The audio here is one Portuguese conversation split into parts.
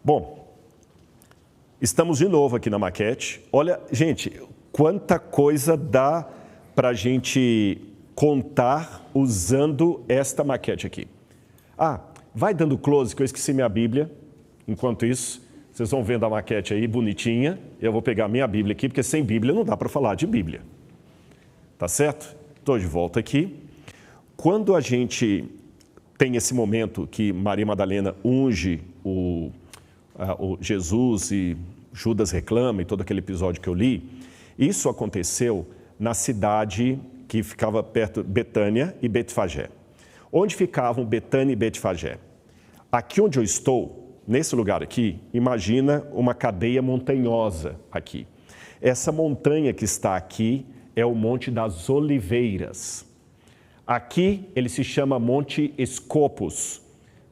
Bom, estamos de novo aqui na maquete. Olha, gente, quanta coisa dá para a gente contar usando esta maquete aqui. Ah, vai dando close, que eu esqueci minha Bíblia. Enquanto isso, vocês vão vendo a maquete aí, bonitinha. Eu vou pegar minha Bíblia aqui, porque sem Bíblia não dá para falar de Bíblia. Tá certo? Estou de volta aqui. Quando a gente tem esse momento que Maria Madalena unge o Jesus e Judas reclama, e todo aquele episódio que eu li, isso aconteceu na cidade que ficava perto de Betânia e Betfagé. Onde ficavam Betânia e Betfagé? Aqui onde eu estou, nesse lugar aqui, imagina uma cadeia montanhosa aqui. Essa montanha que está aqui é o Monte das Oliveiras. Aqui ele se chama Monte Scopus,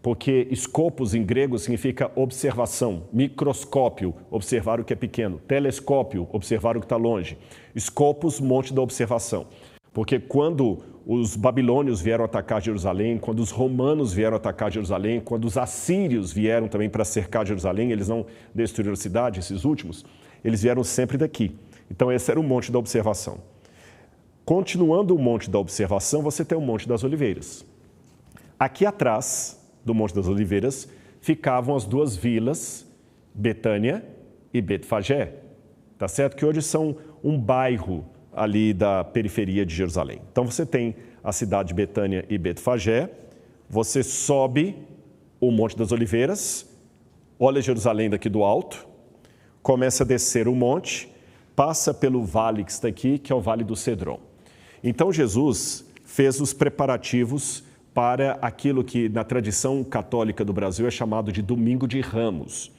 porque Scopus em grego significa observação, microscópio, observar o que é pequeno, telescópio, observar o que está longe. Scopus, Monte da Observação. Porque quando os babilônios vieram atacar Jerusalém, quando os romanos vieram atacar Jerusalém, quando os assírios vieram também para cercar Jerusalém, eles não destruíram a cidade, esses últimos, eles vieram sempre daqui. Então esse era o Monte da Observação. Continuando o Monte da Observação, você tem o Monte das Oliveiras. Aqui atrás do Monte das Oliveiras ficavam as duas vilas, Betânia e Betfagé, tá certo? Que hoje são um bairro ali da periferia de Jerusalém. Então você tem a cidade de Betânia e Betfagé, você sobe o Monte das Oliveiras, olha Jerusalém daqui do alto, começa a descer o monte, passa pelo vale que está aqui, que é o Vale do Cedron. Então Jesus fez os preparativos para aquilo que na tradição católica do Brasil é chamado de Domingo de Ramos.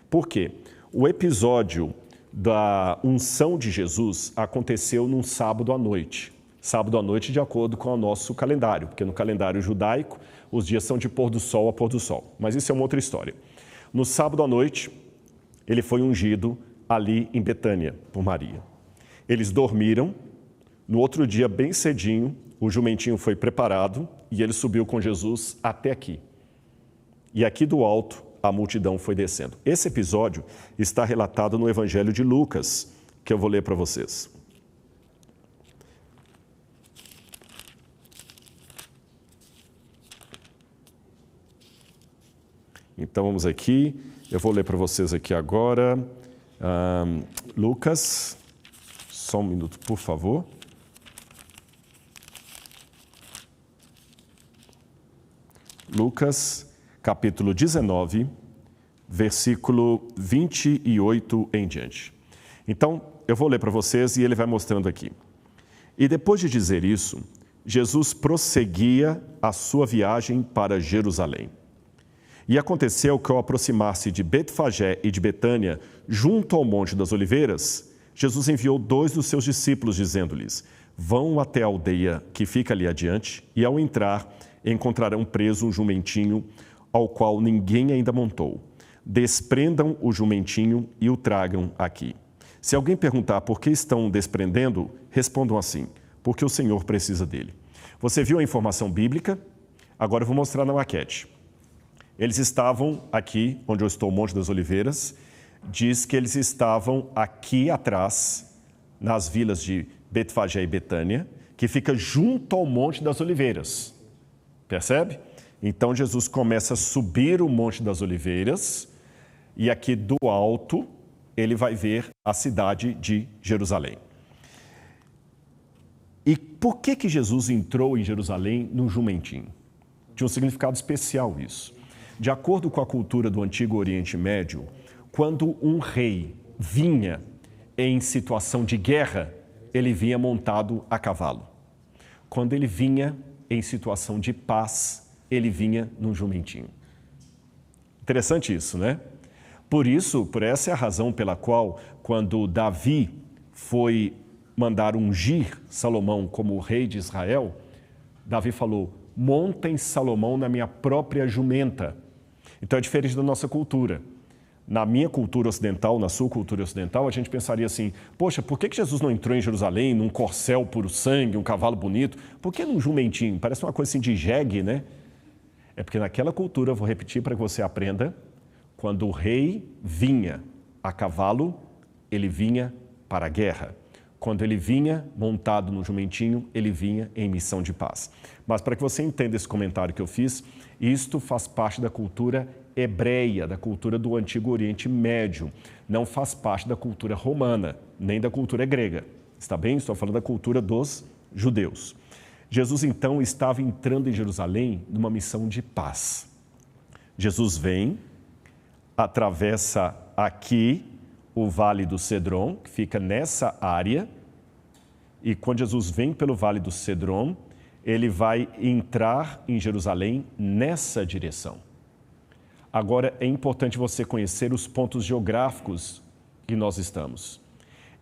Por quê? O episódio da unção de Jesus aconteceu num sábado à noite. Sábado à noite de acordo com o nosso calendário, porque no calendário judaico os dias são de pôr do sol a pôr do sol. Mas isso é uma outra história. No sábado à noite, ele foi ungido ali em Betânia por Maria. Eles dormiram. No outro dia, bem cedinho, o jumentinho foi preparado e ele subiu com Jesus até aqui. E aqui do alto, a multidão foi descendo. Esse episódio está relatado no Evangelho de Lucas, que eu vou ler para vocês. Então, vamos aqui. Eu vou ler para vocês aqui agora. Lucas, só um minuto, por favor. Lucas, capítulo 19, versículo 28 em diante. Então, eu vou ler para vocês e ele vai mostrando aqui. E depois de dizer isso, Jesus prosseguia a sua viagem para Jerusalém. E aconteceu que, ao aproximar-se de Betfagé e de Betânia, junto ao Monte das Oliveiras, Jesus enviou 2 dos seus discípulos, dizendo-lhes: vão até a aldeia que fica ali adiante, e ao entrar, encontrarão preso um jumentinho ao qual ninguém ainda montou. Desprendam o jumentinho e o tragam aqui. Se alguém perguntar por que estão desprendendo, respondam assim: porque o Senhor precisa dele. Você viu a informação bíblica? Agora eu vou mostrar na maquete. Eles estavam aqui, onde eu estou, o Monte das Oliveiras. Diz que eles estavam aqui atrás, nas vilas de Betfagé e Betânia, que fica junto ao Monte das Oliveiras. Percebe? Então, Jesus começa a subir o Monte das Oliveiras e aqui do alto ele vai ver a cidade de Jerusalém. E por que Jesus entrou em Jerusalém no jumentinho? Tinha um significado especial isso. De acordo com a cultura do Antigo Oriente Médio, quando um rei vinha em situação de guerra, ele vinha montado a cavalo. Quando ele vinha em situação de paz, ele vinha num jumentinho. Interessante isso, né? Por essa é a razão pela qual, quando Davi foi mandar ungir Salomão como rei de Israel, Davi falou: montem Salomão na minha própria jumenta. Então é diferente da nossa cultura. Na minha cultura ocidental, na sua cultura ocidental, a gente pensaria assim: poxa, por que Jesus não entrou em Jerusalém num corcel puro sangue, um cavalo bonito? Por que num jumentinho? Parece uma coisa assim de jegue, né? É porque naquela cultura, vou repetir para que você aprenda, Quando o rei vinha a cavalo, ele vinha para a guerra. Quando ele vinha montado no jumentinho, ele vinha em missão de paz. Mas para que você entenda esse comentário que eu fiz, isto faz parte da cultura hebreia, da cultura do Antigo Oriente Médio. Não faz parte da cultura romana, nem da cultura grega. Está bem? Estou falando da cultura dos judeus. Jesus, então, estava entrando em Jerusalém numa missão de paz. Jesus vem, atravessa aqui o Vale do Cedron, que fica nessa área, e quando Jesus vem pelo Vale do Cedron, ele vai entrar em Jerusalém nessa direção. Agora, é importante você conhecer os pontos geográficos que nós estamos.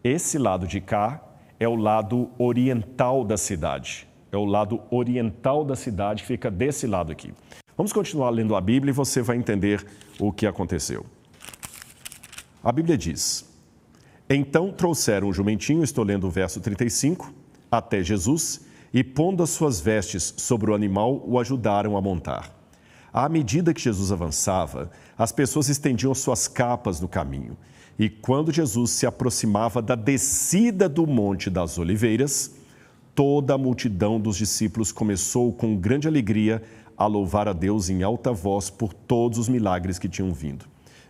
Esse lado de cá é o lado oriental da cidade. É o lado oriental da cidade, fica desse lado aqui. Vamos continuar lendo a Bíblia e você vai entender o que aconteceu. A Bíblia diz: então trouxeram o jumentinho, estou lendo o verso 35, até Jesus, e pondo as suas vestes sobre o animal, o ajudaram a montar. À medida que Jesus avançava, as pessoas estendiam suas capas no caminho. E quando Jesus se aproximava da descida do Monte das Oliveiras, toda a multidão dos discípulos começou com grande alegria a louvar a Deus em alta voz por todos os milagres que tinham vindo.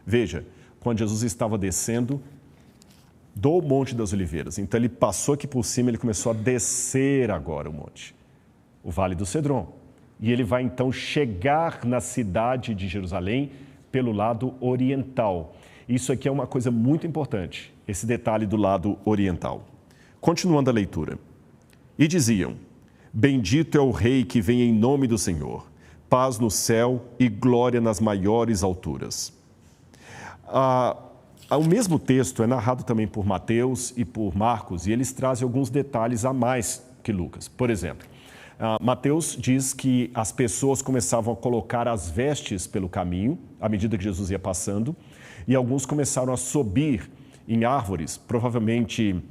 Veja, quando Jesus estava descendo do Monte das Oliveiras, então ele passou aqui por cima, ele começou a descer agora o monte, o Vale do Cedron. E ele vai então chegar na cidade de Jerusalém pelo lado oriental. Isso aqui é uma coisa muito importante, esse detalhe do lado oriental. Continuando a leitura. E diziam: bendito é o Rei que vem em nome do Senhor, paz no céu e glória nas maiores alturas. O mesmo texto é narrado também por Mateus e por Marcos, e eles trazem alguns detalhes a mais que Lucas. Por exemplo, Mateus diz que as pessoas começavam a colocar as vestes pelo caminho, à medida que Jesus ia passando, e alguns começaram a subir em árvores, provavelmente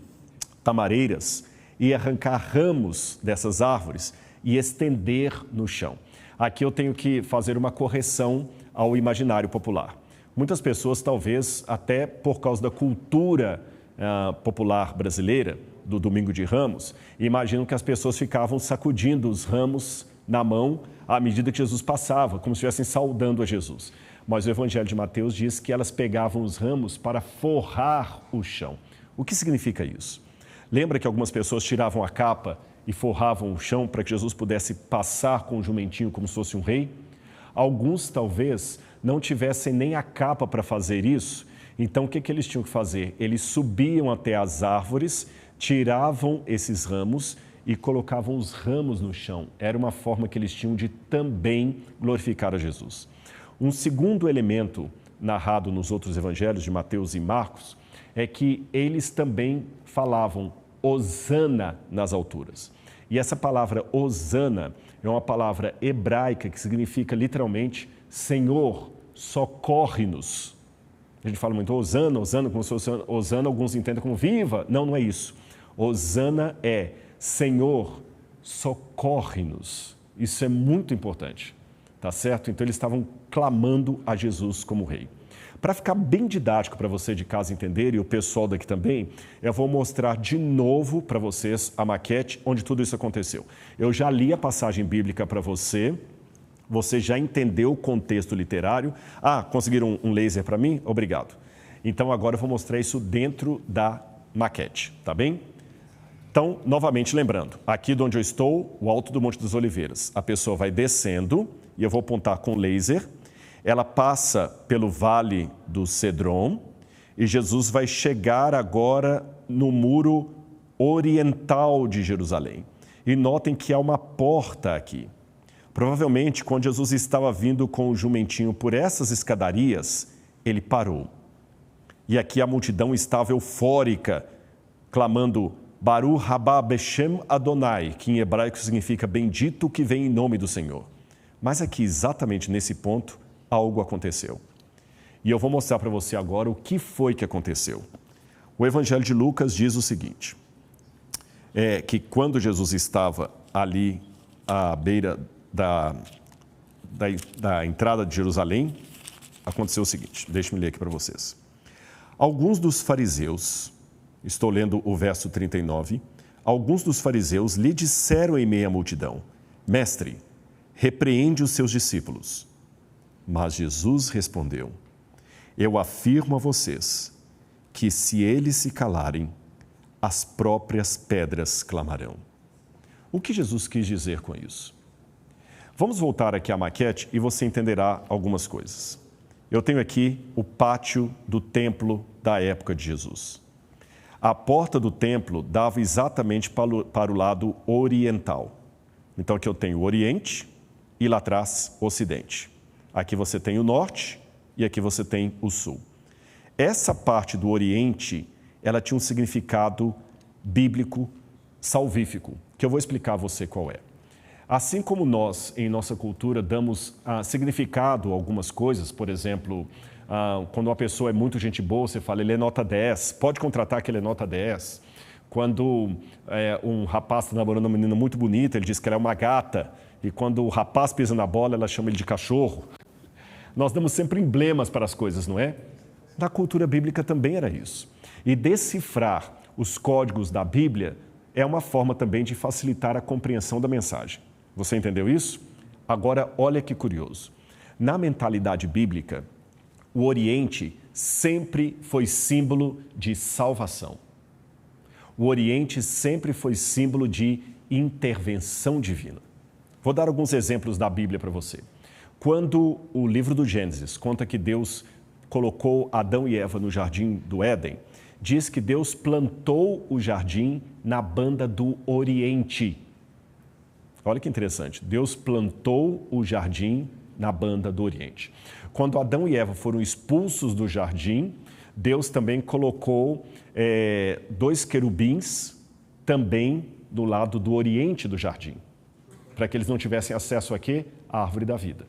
tamareiras, e arrancar ramos dessas árvores e estender no chão. Aqui eu tenho que fazer uma correção ao imaginário popular. Muitas pessoas, talvez até por causa da cultura popular brasileira, do Domingo de Ramos, imaginam que as pessoas ficavam sacudindo os ramos na mão à medida que Jesus passava, como se estivessem saudando a Jesus. Mas o Evangelho de Mateus diz que elas pegavam os ramos para forrar o chão. O que significa isso? Lembra que algumas pessoas tiravam a capa e forravam o chão para que Jesus pudesse passar com o jumentinho como se fosse um rei? Alguns, talvez, não tivessem nem a capa para fazer isso. Então, o que eles tinham que fazer? Eles subiam até as árvores, tiravam esses ramos e colocavam os ramos no chão. Era uma forma que eles tinham de também glorificar a Jesus. Um segundo elemento narrado nos outros evangelhos de Mateus e Marcos é que eles também falavam Hosana nas alturas. E essa palavra Hosana é uma palavra hebraica que significa literalmente Senhor, socorre-nos. A gente fala muito Hosana, Hosana, como se fosse Hosana, alguns entendem como viva. Não, não é isso. Hosana é Senhor, socorre-nos. Isso é muito importante, tá certo? Então eles estavam clamando a Jesus como rei. Para ficar bem didático para você de casa entender e o pessoal daqui também, eu vou mostrar de novo para vocês a maquete onde tudo isso aconteceu. Eu já li a passagem bíblica para você, você já entendeu o contexto literário. Conseguiram um laser para mim? Obrigado. Então agora eu vou mostrar isso dentro da maquete, tá bem? Então, novamente lembrando, aqui de onde eu estou, o alto do Monte das Oliveiras. A pessoa vai descendo e eu vou apontar com laser. Ela passa pelo Vale do Cedron e Jesus vai chegar agora no muro oriental de Jerusalém. E notem que há uma porta aqui. Provavelmente, quando Jesus estava vindo com o jumentinho por essas escadarias, ele parou. E aqui a multidão estava eufórica, clamando Baruch haba beshem Adonai, que em hebraico significa bendito que vem em nome do Senhor. Mas aqui, exatamente nesse ponto, algo aconteceu. E eu vou mostrar para você agora o que foi que aconteceu. O Evangelho de Lucas diz o seguinte, que quando Jesus estava ali à beira da entrada de Jerusalém, aconteceu o seguinte, deixe-me ler aqui para vocês. Alguns dos fariseus, estou lendo o verso 39, alguns dos fariseus lhe disseram em meio à multidão, Mestre, repreende os seus discípulos. Mas Jesus respondeu, eu afirmo a vocês que se eles se calarem, as próprias pedras clamarão. O que Jesus quis dizer com isso? Vamos voltar aqui à maquete e você entenderá algumas coisas. Eu tenho aqui o pátio do templo da época de Jesus. A porta do templo dava exatamente para o lado oriental. Então aqui eu tenho o Oriente e lá atrás o Ocidente. Aqui você tem o Norte e aqui você tem o Sul. Essa parte do Oriente, ela tinha um significado bíblico salvífico, que eu vou explicar a você qual é. Assim como nós, em nossa cultura, damos significado a algumas coisas, por exemplo, quando uma pessoa é muito gente boa, você fala, ele é nota 10, pode contratar que ele é nota 10. Quando um rapaz está namorando uma menina muito bonita, ele diz que ela é uma gata, e quando o rapaz pisa na bola, ela chama ele de cachorro. Nós damos sempre emblemas para as coisas, não é? Na cultura bíblica também era isso. E decifrar os códigos da Bíblia é uma forma também de facilitar a compreensão da mensagem. Você entendeu isso? Agora, olha que curioso. Na mentalidade bíblica, o Oriente sempre foi símbolo de salvação. O Oriente sempre foi símbolo de intervenção divina. Vou dar alguns exemplos da Bíblia para você. Quando o livro do Gênesis conta que Deus colocou Adão e Eva no jardim do Éden, diz que Deus plantou o jardim na banda do Oriente. Olha que interessante, Deus plantou o jardim na banda do Oriente. Quando Adão e Eva foram expulsos do jardim, Deus também colocou 2 querubins também do lado do Oriente do jardim, para que eles não tivessem acesso a quê? À árvore da vida.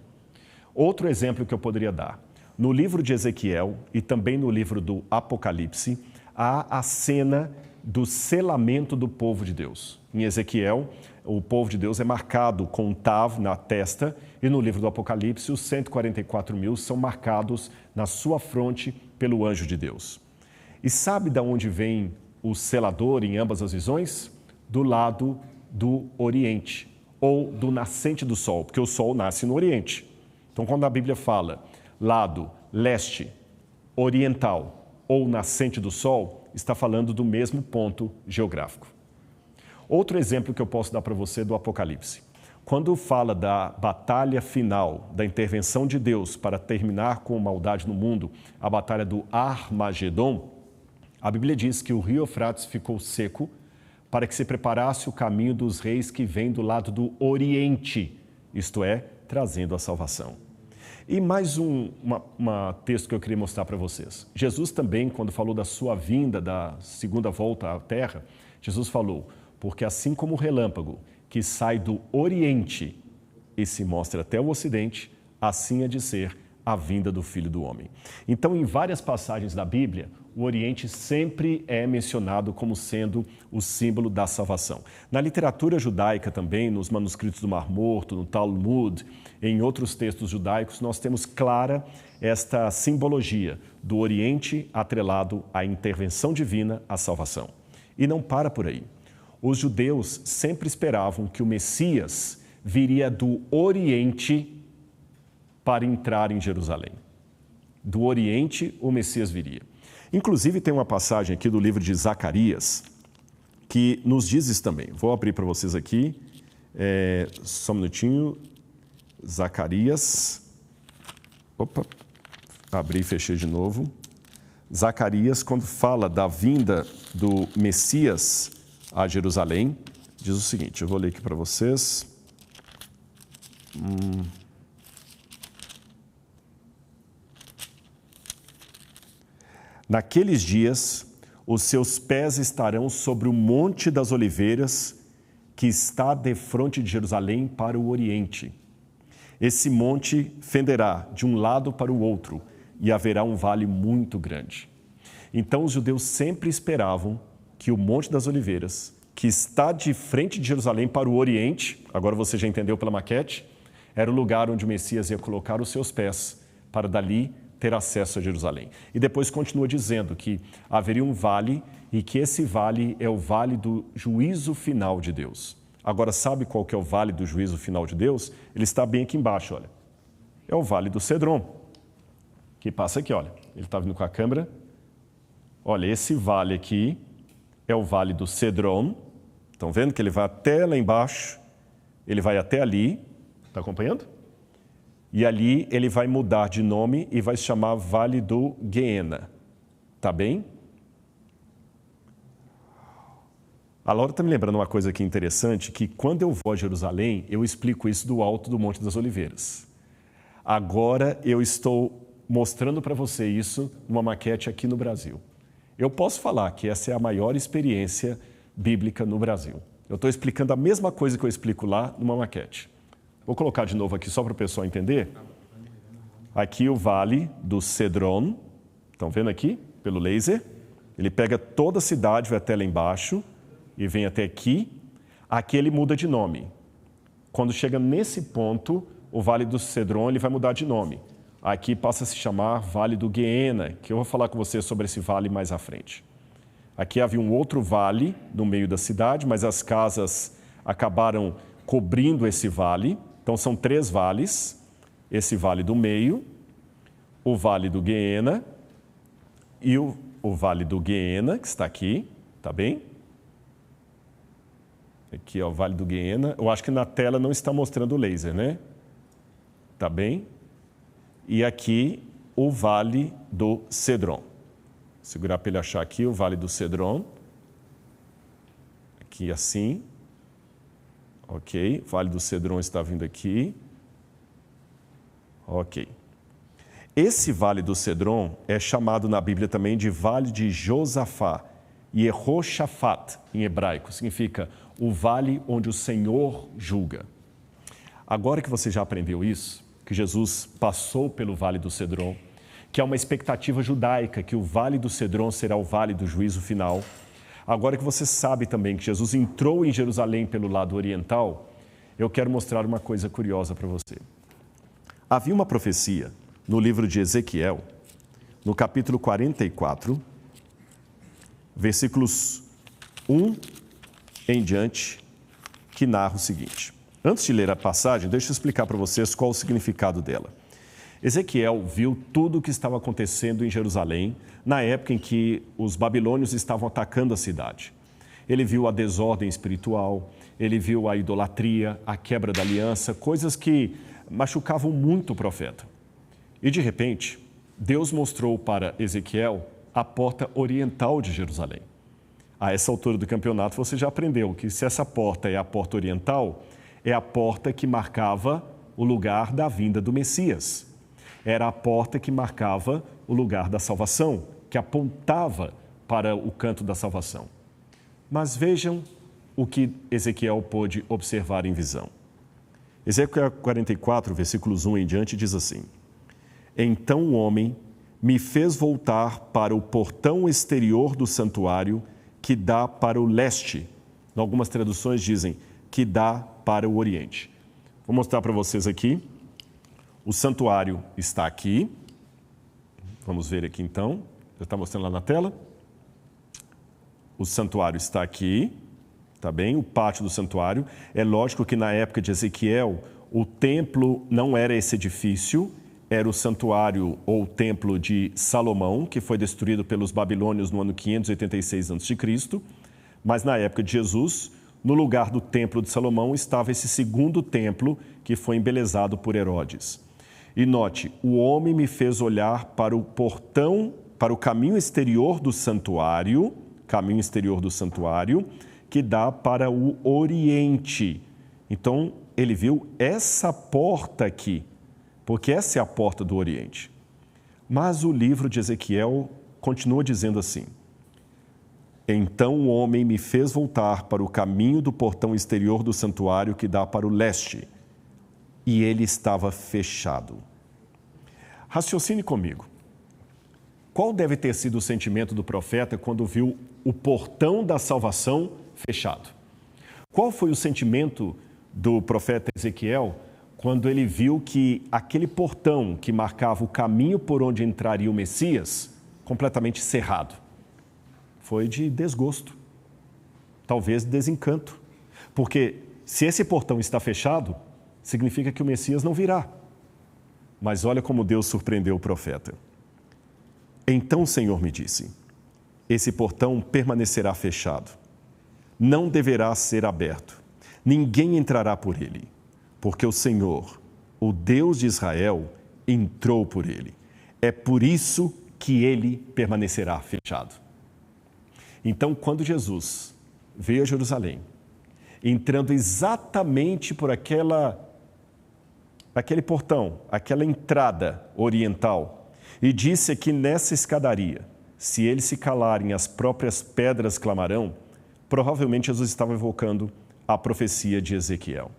Outro exemplo que eu poderia dar, no livro de Ezequiel e também no livro do Apocalipse, há a cena do selamento do povo de Deus. Em Ezequiel, o povo de Deus é marcado com um tav na testa e no livro do Apocalipse, os 144 mil são marcados na sua fronte pelo anjo de Deus. E sabe de onde vem o selador em ambas as visões? Do lado do Oriente ou do nascente do sol, porque o sol nasce no Oriente. Então, quando a Bíblia fala lado leste, oriental ou nascente do sol, está falando do mesmo ponto geográfico. Outro exemplo que eu posso dar para você é do Apocalipse. Quando fala da batalha final, da intervenção de Deus para terminar com a maldade no mundo, a batalha do Armagedon, a Bíblia diz que o rio Eufrates ficou seco para que se preparasse o caminho dos reis que vêm do lado do Oriente, isto é, trazendo a salvação. E mais um texto que eu queria mostrar para vocês. Jesus também, quando falou da sua vinda, da segunda volta à terra, Jesus falou, porque assim como o relâmpago que sai do Oriente e se mostra até o Ocidente, assim é de ser a vinda do Filho do Homem. Então, em várias passagens da Bíblia, o Oriente sempre é mencionado como sendo o símbolo da salvação. Na literatura judaica também, nos manuscritos do Mar Morto, no Talmud, em outros textos judaicos, nós temos clara esta simbologia do Oriente atrelado à intervenção divina, à salvação. E não para por aí. Os judeus sempre esperavam que o Messias viria do Oriente para entrar em Jerusalém. Do Oriente, o Messias viria. Inclusive, tem uma passagem aqui do livro de Zacarias que nos diz isso também. Vou abrir para vocês aqui, só um minutinho. Zacarias. Opa, abri e fechei de novo. Zacarias, quando fala da vinda do Messias a Jerusalém, diz o seguinte, eu vou ler aqui para vocês. Naqueles dias, os seus pés estarão sobre o Monte das Oliveiras, que está defronte de Jerusalém para o Oriente. Esse monte fenderá de um lado para o outro e haverá um vale muito grande. Então, os judeus sempre esperavam que o Monte das Oliveiras, que está de frente de Jerusalém para o Oriente, agora você já entendeu pela maquete, era o lugar onde o Messias ia colocar os seus pés para dali ter acesso a Jerusalém. E depois continua dizendo que haveria um vale e que esse vale é o vale do juízo final de Deus. Agora, sabe qual que é o vale do juízo final de Deus? Ele está bem aqui embaixo, olha. É o vale do Cedron, que passa aqui, olha. Ele está vindo com a câmera. Olha, esse vale aqui é o vale do Cedron. Estão vendo que ele vai até lá embaixo, ele vai até ali. Está acompanhando? E ali ele vai mudar de nome e vai se chamar Vale do Guiena. Tá bem? A Laura está me lembrando uma coisa aqui interessante, que quando eu vou a Jerusalém, eu explico isso do alto do Monte das Oliveiras. Agora eu estou mostrando para você isso numa maquete aqui no Brasil. Eu posso falar que essa é a maior experiência bíblica no Brasil. Eu estou explicando a mesma coisa que eu explico lá numa maquete. Vou colocar de novo aqui só para o pessoal entender. Aqui o Vale do Cedron. Estão vendo aqui? Pelo laser. Ele pega toda a cidade, vai até lá embaixo e vem até aqui. Aqui ele muda de nome. Quando chega nesse ponto, o Vale do Cedron ele vai mudar de nome. Aqui passa a se chamar Vale do Guiena, que eu vou falar com você sobre esse vale mais à frente. Aqui havia um outro vale no meio da cidade, mas as casas acabaram cobrindo esse vale. Então, são 3 vales, esse vale do meio, o vale do Guiena e o vale do Guiena, que está aqui, tá bem? Aqui é o vale do Guiena. Eu acho que na tela não está mostrando o laser, né? Tá bem? E aqui o vale do Cedron. Segurar para ele achar aqui o vale do Cedron. Aqui assim. Ok, Vale do Cedron está vindo aqui. Ok. Esse Vale do Cedron é chamado na Bíblia também de Vale de Josafá, Yehoshafat, em hebraico. Significa o vale onde o Senhor julga. Agora que você já aprendeu isso, que Jesus passou pelo Vale do Cedron, que é uma expectativa judaica, que o Vale do Cedron será o vale do juízo final. Agora que você sabe também que Jesus entrou em Jerusalém pelo lado oriental, eu quero mostrar uma coisa curiosa para você. Havia uma profecia no livro de Ezequiel, no capítulo 44, versículos 1 em diante, que narra o seguinte. Antes de ler a passagem, deixa eu explicar para vocês qual o significado dela. Ezequiel viu tudo o que estava acontecendo em Jerusalém na época em que os babilônios estavam atacando a cidade. Ele viu a desordem espiritual, ele viu a idolatria, a quebra da aliança, coisas que machucavam muito o profeta. E de repente, Deus mostrou para Ezequiel a porta oriental de Jerusalém. A essa altura do campeonato você já aprendeu que se essa porta é a porta oriental, é a porta que marcava o lugar da vinda do Messias. Era a porta que marcava o lugar da salvação, que apontava para o canto da salvação. Mas vejam o que Ezequiel pôde observar em visão. Ezequiel 44, versículos 1 em diante, diz assim: Então o homem me fez voltar para o portão exterior do santuário que dá para o leste. Em algumas traduções dizem que dá para o oriente. Vou mostrar para vocês aqui. O santuário está aqui. Vamos ver aqui então. Já está mostrando lá na tela? O santuário está aqui. Tá bem? O pátio do santuário. É lógico que na época de Ezequiel, o templo não era esse edifício, era o santuário ou o templo de Salomão, que foi destruído pelos babilônios no ano 586 a.C. Mas na época de Jesus, no lugar do templo de Salomão estava esse segundo templo que foi embelezado por Herodes. E note, o homem me fez olhar para o portão, para o caminho exterior do santuário, que dá para o oriente. Então, ele viu essa porta aqui, porque essa é a porta do oriente. Mas o livro de Ezequiel continua dizendo assim: Então o homem me fez voltar para o caminho do portão exterior do santuário que dá para o leste, e ele estava fechado. Raciocine comigo. Qual deve ter sido o sentimento do profeta quando viu o portão da salvação fechado? Qual foi o sentimento do profeta Ezequiel quando ele viu que aquele portão que marcava o caminho por onde entraria o Messias, completamente cerrado. Foi de desgosto, talvez desencanto, porque se esse portão está fechado, significa que o Messias não virá. Mas olha como Deus surpreendeu o profeta. Então o Senhor me disse, esse portão permanecerá fechado, não deverá ser aberto, ninguém entrará por ele, porque o Senhor, o Deus de Israel, entrou por ele. É por isso que ele permanecerá fechado. Então, quando Jesus veio a Jerusalém, entrando exatamente por aquele portão, aquela entrada oriental, e disse que nessa escadaria, se eles se calarem, as próprias pedras clamarão, provavelmente Jesus estava evocando a profecia de Ezequiel.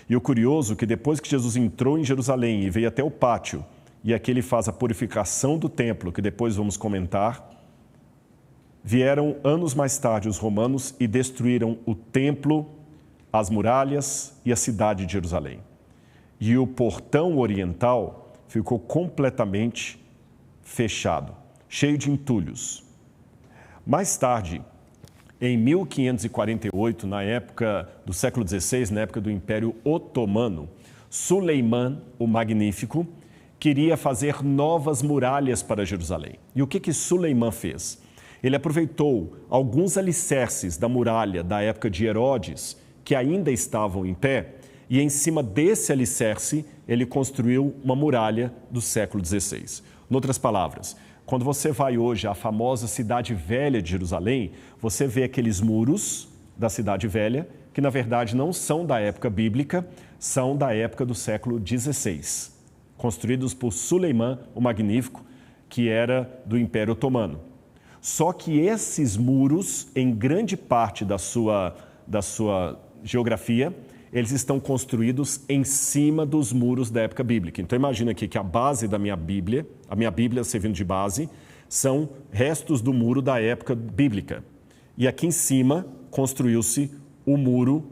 E o curioso é que depois que Jesus entrou em Jerusalém e veio até o pátio, e aqui ele faz a purificação do templo, que depois vamos comentar, vieram anos mais tarde os romanos e destruíram o templo, as muralhas e a cidade de Jerusalém. E o portão oriental ficou completamente fechado, cheio de entulhos. Mais tarde, em 1548, na época do século XVI, na época do Império Otomano, Suleiman, o Magnífico, queria fazer novas muralhas para Jerusalém. E o que Suleiman fez? Ele aproveitou alguns alicerces da muralha da época de Herodes, que ainda estavam em pé, e em cima desse alicerce ele construiu uma muralha do século XVI. Em outras palavras, quando você vai hoje à famosa Cidade Velha de Jerusalém, você vê aqueles muros da Cidade Velha, que na verdade não são da época bíblica, são da época do século XVI, construídos por Suleiman, o Magnífico, que era do Império Otomano. Só que esses muros, em grande parte da sua geografia, eles estão construídos em cima dos muros da época bíblica. Então imagina aqui que a base da minha Bíblia, a minha Bíblia servindo de base, são restos do muro da época bíblica. E aqui em cima construiu-se o muro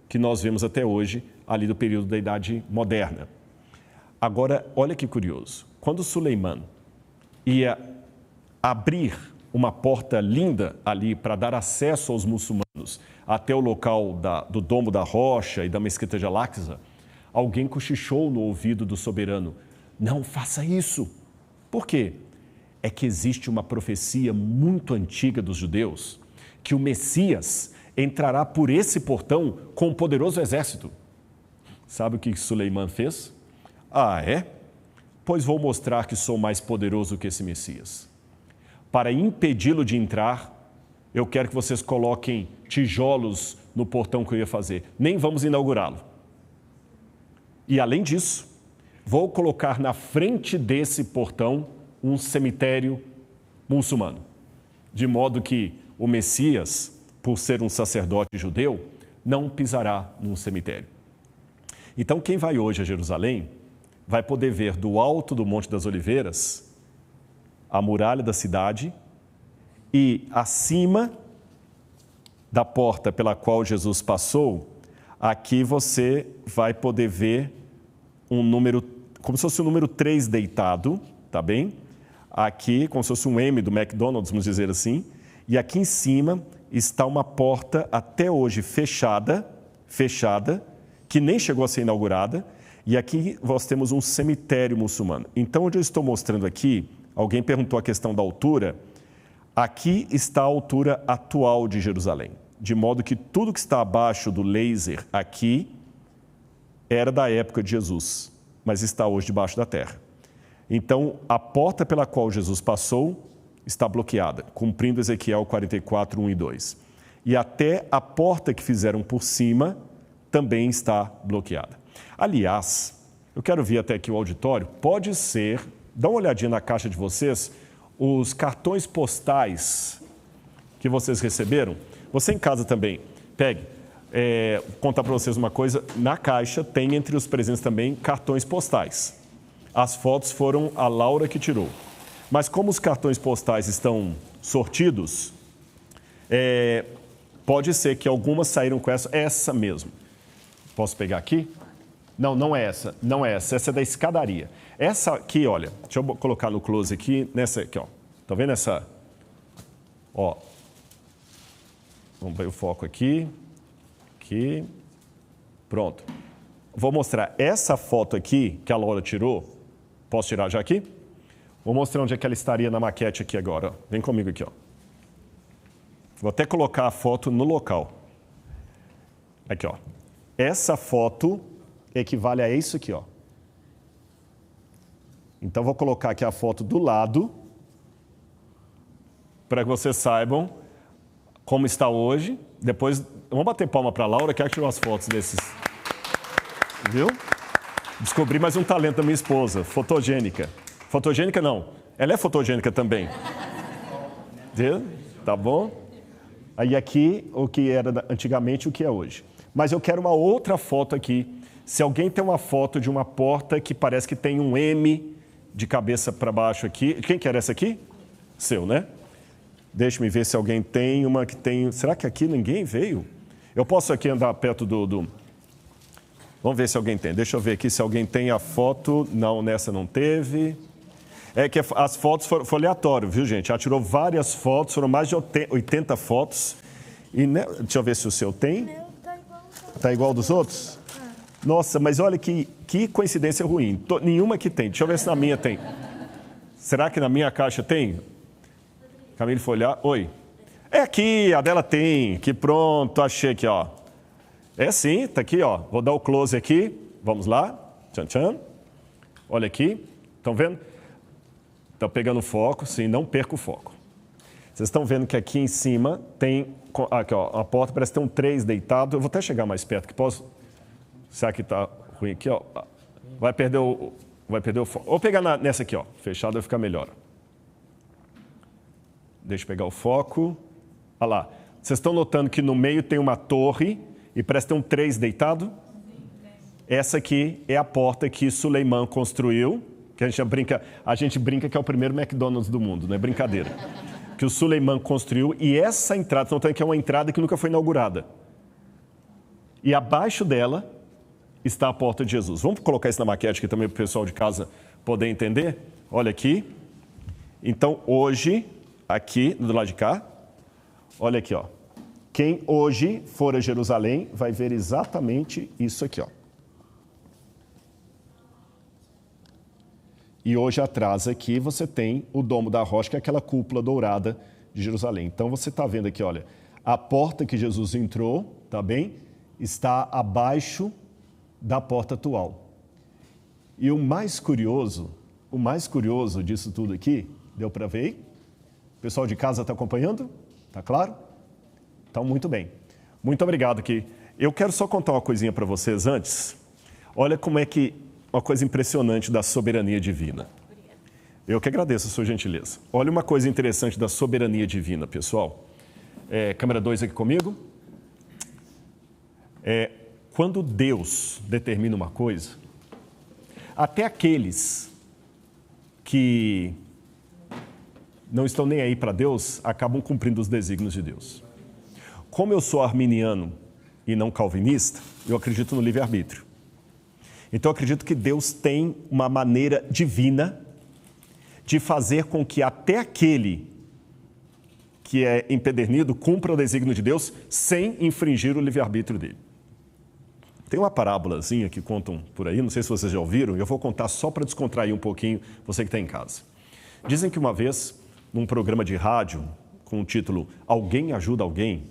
que nós vemos até hoje, ali do período da Idade Moderna. Agora, olha que curioso. Quando Suleiman ia abrir uma porta linda ali para dar acesso aos muçulmanos até o local do Domo da Rocha e da Mesquita de Al-Aqsa, alguém cochichou no ouvido do soberano, não faça isso. Por quê? É que existe uma profecia muito antiga dos judeus que o Messias entrará por esse portão com um poderoso exército. Sabe o que Suleiman fez? Ah, é? Pois vou mostrar que sou mais poderoso que esse Messias. Para impedi-lo de entrar, eu quero que vocês coloquem tijolos no portão que eu ia fazer. Nem vamos inaugurá-lo. E, além disso, vou colocar na frente desse portão um cemitério muçulmano. De modo que o Messias, por ser um sacerdote judeu, não pisará num cemitério. Então, quem vai hoje a Jerusalém vai poder ver do alto do Monte das Oliveiras a muralha da cidade e acima da porta pela qual Jesus passou, aqui você vai poder ver um número, como se fosse o número 3 deitado, tá bem? Aqui, como se fosse um M do McDonald's, vamos dizer assim, e aqui em cima está uma porta até hoje fechada, que nem chegou a ser inaugurada, e aqui nós temos um cemitério muçulmano. Então, onde eu estou mostrando aqui, alguém perguntou a questão da altura, aqui está a altura atual de Jerusalém, de modo que tudo que está abaixo do laser aqui era da época de Jesus, mas está hoje debaixo da terra. Então, a porta pela qual Jesus passou está bloqueada, cumprindo Ezequiel 44, 1 e 2. E até a porta que fizeram por cima também está bloqueada. Aliás, eu quero vir até aqui o auditório, pode ser, dá uma olhadinha na caixa de vocês, os cartões postais que vocês receberam. Você em casa também, pegue, vou contar para vocês uma coisa, na caixa tem entre os presentes também cartões postais. As fotos foram a Laura que tirou. Mas como os cartões postais estão sortidos, pode ser que algumas saíram com essa mesmo. Posso pegar aqui? Não, não é essa. Não é essa. Essa é da escadaria. Essa aqui, olha, deixa eu colocar no close aqui, nessa aqui, ó. Tá vendo essa? Ó. Vamos ver o foco aqui. Aqui. Pronto. Vou mostrar essa foto aqui que a Laura tirou. Posso tirar já aqui? Vou mostrar onde é que ela estaria na maquete aqui agora. Ó. Vem comigo aqui, ó. Vou até colocar a foto no local. Aqui, ó. Essa foto equivale a isso aqui, ó. Então, vou colocar aqui a foto do lado para que vocês saibam como está hoje. Depois, vamos bater palma para a Laura, que ela tirou as fotos desses. Viu? Descobri mais um talento da minha esposa, fotogênica. Fotogênica não, ela é fotogênica também. Viu? Tá bom? Aí aqui, o que era antigamente, o que é hoje. Mas eu quero uma outra foto aqui. Se alguém tem uma foto de uma porta que parece que tem um M de cabeça para baixo aqui. Quem quer essa aqui? Seu, né? Deixa-me ver se alguém tem uma que tem... Será que aqui ninguém veio? Eu posso aqui andar perto do... Vamos ver se alguém tem. Deixa eu ver aqui se alguém tem a foto. Não, nessa não teve. É que as fotos foram aleatório, viu, gente? Ela tirou várias fotos, foram mais de 80 fotos. E, né, deixa eu ver se o seu tem. Meu tá igual. Tá igual dos outros? Nossa, mas olha que coincidência ruim. Nenhuma que tem. Deixa eu ver se na minha tem. Será que na minha caixa tem? Camille foi olhar. Oi. É aqui, a dela tem. Que pronto, achei aqui, ó. É sim, tá aqui, ó. Vou dar o close aqui. Vamos lá. Tchan, tchan. Olha aqui. Estão vendo? Está pegando foco. Sim, não perca o foco. Vocês estão vendo que aqui em cima tem... Aqui, ó. A porta parece ter um 3 deitado. Eu vou até chegar mais perto, que posso... Será que está ruim aqui, ó? Vai perder o foco. Vou pegar nessa aqui, ó. Fechado vai ficar melhor. Deixa eu pegar o foco. Olha lá. Vocês estão notando que no meio tem uma torre e parece ter um 3 deitado? Essa aqui é a porta que Suleiman construiu, que a gente brinca que é o primeiro McDonald's do mundo, não é brincadeira. Que o Suleiman construiu e essa entrada, estão notando que é uma entrada que nunca foi inaugurada. E abaixo dela está a porta de Jesus. Vamos colocar isso na maquete aqui também para o pessoal de casa poder entender? Olha aqui. Então, hoje, aqui, do lado de cá, olha aqui, ó. Quem hoje for a Jerusalém vai ver exatamente isso aqui, ó. E hoje atrás aqui você tem o Domo da Rocha, que é aquela cúpula dourada de Jerusalém. Então, você está vendo aqui, olha, a porta que Jesus entrou, tá bem? Está abaixo da porta atual. E o mais curioso disso tudo aqui, deu para ver aí? O pessoal de casa está acompanhando? Tá claro? Então, muito bem. Muito obrigado aqui. Eu quero só contar uma coisinha para vocês antes. Olha como é que, uma coisa impressionante da soberania divina. Eu que agradeço a sua gentileza. Olha uma coisa interessante da soberania divina, pessoal. Câmera 2 aqui comigo. Quando Deus determina uma coisa, até aqueles que não estão nem aí para Deus, acabam cumprindo os desígnios de Deus. Como eu sou arminiano e não calvinista, eu acredito no livre-arbítrio. Então, eu acredito que Deus tem uma maneira divina de fazer com que até aquele que é empedernido cumpra o desígnio de Deus sem infringir o livre-arbítrio dele. Tem uma parábolazinha que contam por aí, não sei se vocês já ouviram, e eu vou contar só para descontrair um pouquinho você que está em casa. Dizem que uma vez, num programa de rádio, com o título Alguém Ajuda Alguém,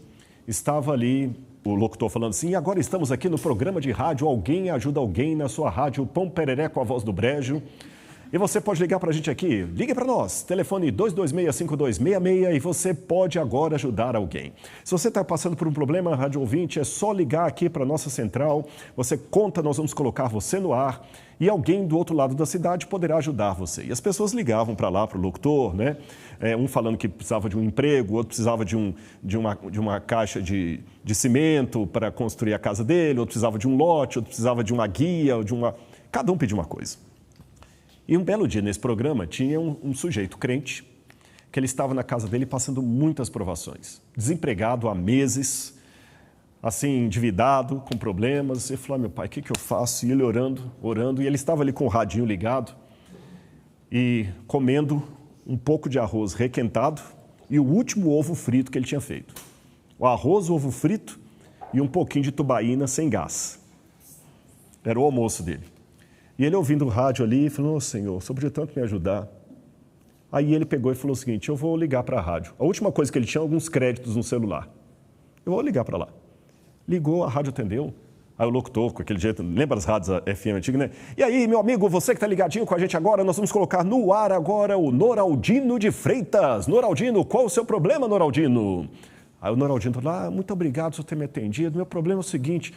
estava ali o locutor falando assim, agora estamos aqui no programa de rádio Alguém Ajuda Alguém, na sua rádio Pão Pereré com a voz do Brejo. E você pode ligar para a gente aqui, ligue para nós, telefone 226-5266 e você pode agora ajudar alguém. Se você está passando por um problema, rádio ouvinte, é só ligar aqui para a nossa central, você conta, nós vamos colocar você no ar e alguém do outro lado da cidade poderá ajudar você. E as pessoas ligavam para lá, para o locutor, né? Um falando que precisava de um emprego, outro precisava de uma caixa de cimento para construir a casa dele, outro precisava de um lote, outro precisava de uma guia, cada um pediu uma coisa. E um belo dia nesse programa tinha um sujeito crente que ele estava na casa dele passando muitas provações. Desempregado há meses, assim, endividado, com problemas. Ele falou, meu pai, o que eu faço? E ele orando, e ele estava ali com o radinho ligado e comendo um pouco de arroz requentado e o último ovo frito que ele tinha feito. O arroz, o ovo frito e um pouquinho de tubaína sem gás. Era o almoço dele. E ele ouvindo o rádio ali, falou, Senhor, você podia tanto me ajudar. Aí ele pegou e falou o seguinte, eu vou ligar para a rádio. A última coisa que ele tinha, alguns créditos no celular. Eu vou ligar para lá. Ligou, a rádio atendeu. Aí o locutor, com aquele jeito, lembra as rádios FM antigas, né? E aí, meu amigo, você que está ligadinho com a gente agora, nós vamos colocar no ar agora o Noraldino de Freitas. Noraldino, qual o seu problema, Noraldino? Aí o Noraldino falou, muito obrigado por ter me atendido. Meu problema é o seguinte,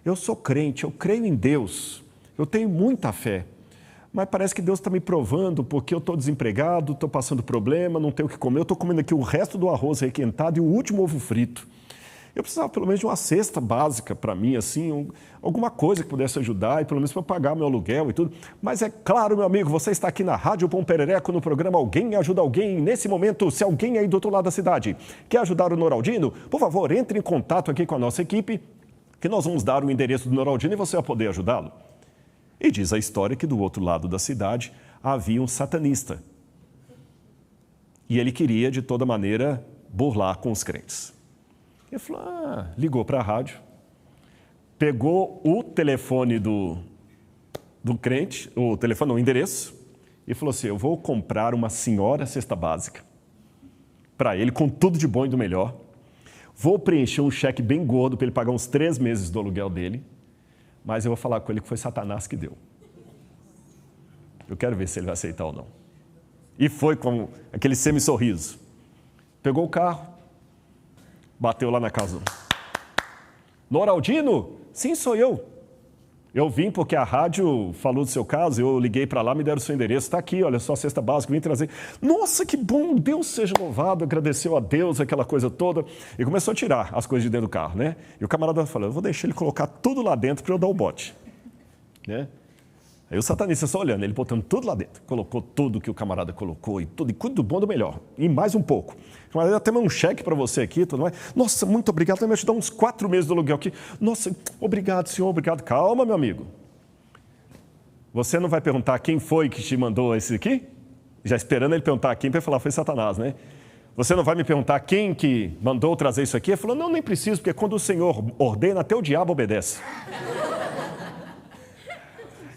eu sou crente, eu creio em Deus, eu tenho muita fé. Mas parece que Deus está me provando porque eu estou desempregado, estou passando problema, não tenho o que comer. Eu estou comendo aqui o resto do arroz requentado e o último ovo frito. Eu precisava pelo menos de uma cesta básica para mim, assim, alguma coisa que pudesse ajudar e pelo menos para pagar meu aluguel e tudo. Mas é claro, meu amigo, você está aqui na Rádio Pão Perereco no programa Alguém Ajuda Alguém. Nesse momento, se alguém aí do outro lado da cidade quer ajudar o Noraldino, por favor, entre em contato aqui com a nossa equipe, que nós vamos dar o endereço do Noraldino e você vai poder ajudá-lo. E diz a história que do outro lado da cidade havia um satanista. E ele queria, de toda maneira, burlar com os crentes. Ele falou, ligou para a rádio, pegou o telefone do crente, o endereço, e falou assim, eu vou comprar uma senhora cesta básica para ele, com tudo de bom e do melhor. Vou preencher um cheque bem gordo para ele pagar uns 3 meses do aluguel dele. Mas eu vou falar com ele que foi Satanás que deu. Eu quero ver se ele vai aceitar ou não. E foi com aquele semi-sorriso. Pegou o carro, bateu lá na casa. Noraldino? Sim, sou eu. Eu vim porque a rádio falou do seu caso, eu liguei para lá, me deram o seu endereço. Está aqui, olha só, a cesta básica, vim trazer. Nossa, que bom, Deus seja louvado, agradeceu a Deus, aquela coisa toda. E começou a tirar as coisas de dentro do carro, né? E o camarada falou, eu vou deixar ele colocar tudo lá dentro para eu dar o bote. Né? Aí o satanista só olhando, ele botando tudo lá dentro. Colocou tudo que o camarada colocou e tudo do bom do melhor. E mais um pouco. O camarada até um cheque para você aqui, tudo mais. Nossa, muito obrigado, vai me ajudar uns 4 meses do aluguel aqui. Nossa, obrigado, senhor, obrigado. Calma, meu amigo. Você não vai perguntar quem foi que te mandou esse aqui? Já esperando ele perguntar quem, para falar, foi Satanás, né? Você não vai me perguntar quem que mandou trazer isso aqui? Ele falou, não, nem preciso, porque quando o Senhor ordena, até o diabo obedece.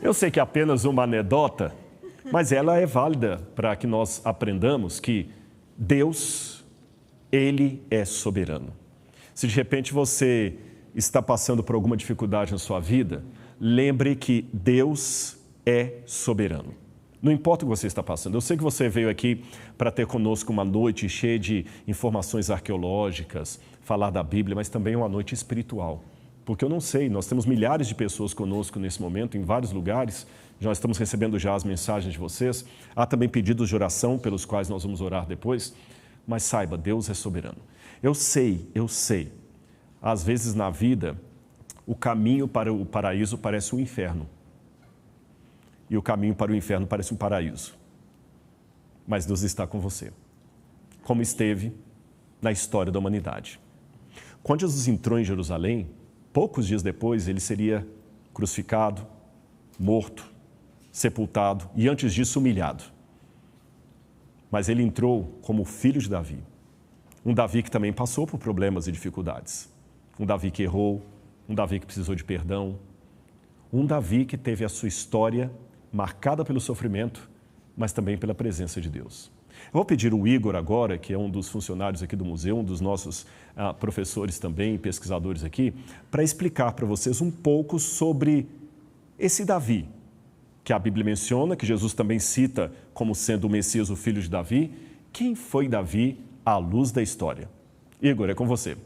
Eu sei que é apenas uma anedota, mas ela é válida para que nós aprendamos que Deus, Ele é soberano. Se de repente você está passando por alguma dificuldade na sua vida, lembre que Deus é soberano. Não importa o que você está passando. Eu sei que você veio aqui para ter conosco uma noite cheia de informações arqueológicas, falar da Bíblia, mas também uma noite espiritual. Porque eu não sei, nós temos milhares de pessoas conosco nesse momento, em vários lugares. Nós estamos recebendo já as mensagens de vocês. Há também pedidos de oração, pelos quais nós vamos orar depois. Mas saiba, Deus é soberano. Eu sei. Às vezes na vida, o caminho para o paraíso parece um inferno. E o caminho para o inferno parece um paraíso. Mas Deus está com você. Como esteve na história da humanidade. Quando Jesus entrou em Jerusalém, poucos dias depois, ele seria crucificado, morto, sepultado e, antes disso, humilhado. Mas ele entrou como filho de Davi. Um Davi que também passou por problemas e dificuldades. Um Davi que errou, um Davi que precisou de perdão. Um Davi que teve a sua história marcada pelo sofrimento, mas também pela presença de Deus. Eu vou pedir o Igor agora, que é um dos funcionários aqui do museu, um dos nossos professores também, pesquisadores aqui, para explicar para vocês um pouco sobre esse Davi, que a Bíblia menciona, que Jesus também cita como sendo o Messias, o filho de Davi. Quem foi Davi à luz da história? Igor, é com você.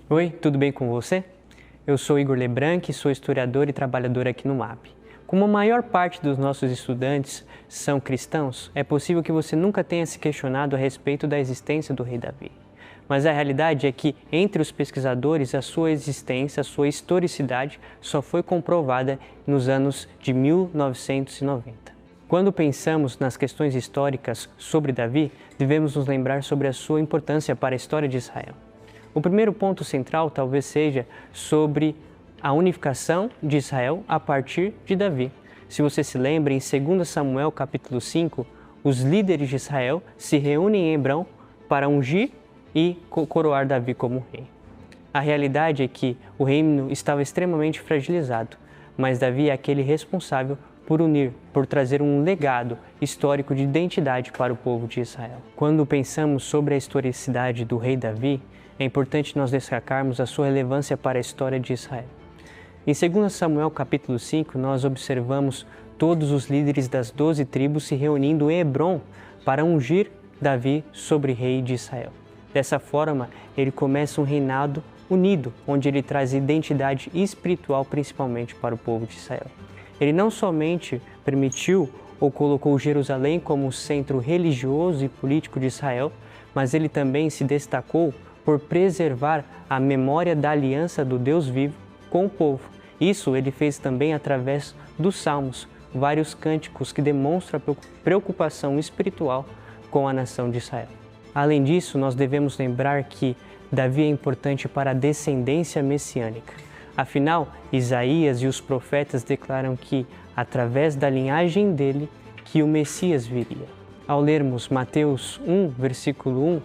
Oi, tudo bem com você? Eu sou Igor Lebranc, sou historiador e trabalhador aqui no MAP. Como a maior parte dos nossos estudantes são cristãos, é possível que você nunca tenha se questionado a respeito da existência do rei Davi. Mas a realidade é que, entre os pesquisadores, a sua existência, a sua historicidade só foi comprovada nos anos de 1990. Quando pensamos nas questões históricas sobre Davi, devemos nos lembrar sobre a sua importância para a história de Israel. O primeiro ponto central talvez seja sobre a unificação de Israel a partir de Davi. Se você se lembra, em 2 Samuel capítulo 5, os líderes de Israel se reúnem em Hebrão para ungir e coroar Davi como rei. A realidade é que o reino estava extremamente fragilizado, mas Davi é aquele responsável por unir, por trazer um legado histórico de identidade para o povo de Israel. Quando pensamos sobre a historicidade do rei Davi, é importante nós destacarmos a sua relevância para a história de Israel. Em 2 Samuel capítulo 5, nós observamos todos os líderes das 12 tribos se reunindo em Hebrom para ungir Davi sobre rei de Israel. Dessa forma, ele começa um reinado unido, onde ele traz identidade espiritual principalmente para o povo de Israel. Ele não somente permitiu ou colocou Jerusalém como centro religioso e político de Israel, mas ele também se destacou por preservar a memória da aliança do Deus vivo com o povo. Isso ele fez também através dos Salmos, vários cânticos que demonstram a preocupação espiritual com a nação de Israel. Além disso, nós devemos lembrar que Davi é importante para a descendência messiânica. Afinal, Isaías e os profetas declaram que, através da linhagem dele, que o Messias viria. Ao lermos Mateus 1, versículo 1,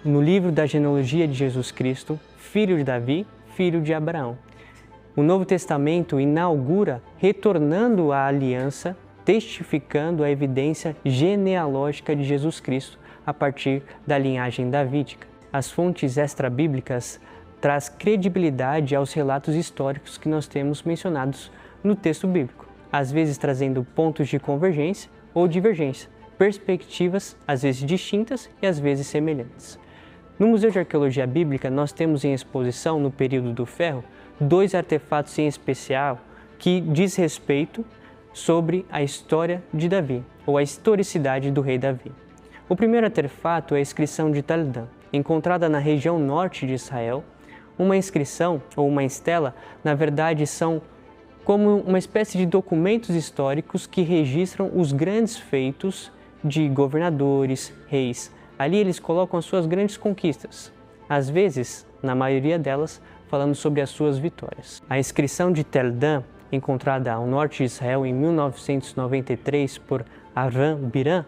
no livro da genealogia de Jesus Cristo, filho de Davi, filho de Abraão, o Novo Testamento inaugura retornando à aliança, testificando a evidência genealógica de Jesus Cristo a partir da linhagem davídica. As fontes extrabíblicas traz credibilidade aos relatos históricos que nós temos mencionados no texto bíblico, às vezes trazendo pontos de convergência ou divergência, perspectivas às vezes distintas e às vezes semelhantes. No Museu de Arqueologia Bíblica, nós temos em exposição, no período do Ferro, 2 artefatos em especial que diz respeito sobre a história de Davi, ou a historicidade do rei Davi. O primeiro artefato é a inscrição de Tel Dan, encontrada na região norte de Israel. Uma inscrição ou uma estela, na verdade, são como uma espécie de documentos históricos que registram os grandes feitos de governadores, reis. Ali eles colocam as suas grandes conquistas, às vezes, na maioria delas, falando sobre as suas vitórias. A inscrição de Tel Dan, encontrada ao norte de Israel em 1993 por Aram Biran,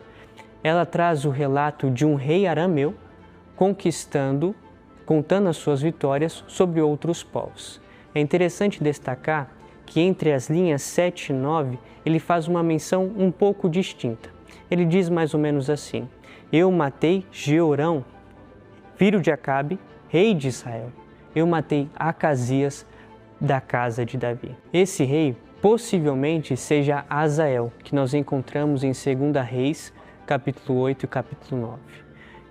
ela traz o relato de um rei arameu contando as suas vitórias sobre outros povos. É interessante destacar que entre as linhas 7 e 9, ele faz uma menção um pouco distinta. Ele diz mais ou menos assim: eu matei Jeorão, filho de Acabe, rei de Israel. Eu matei Acasias, da casa de Davi. Esse rei possivelmente seja Azael, que nós encontramos em 2 Reis, capítulo 8 e capítulo 9.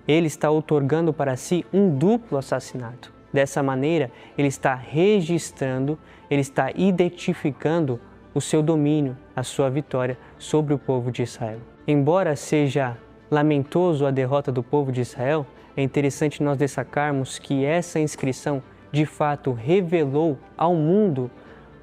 Ele está outorgando para si um duplo assassinato. Dessa maneira, ele está registrando, ele está identificando o seu domínio, a sua vitória sobre o povo de Israel. Embora seja lamentoso a derrota do povo de Israel, é interessante nós destacarmos que essa inscrição de fato revelou ao mundo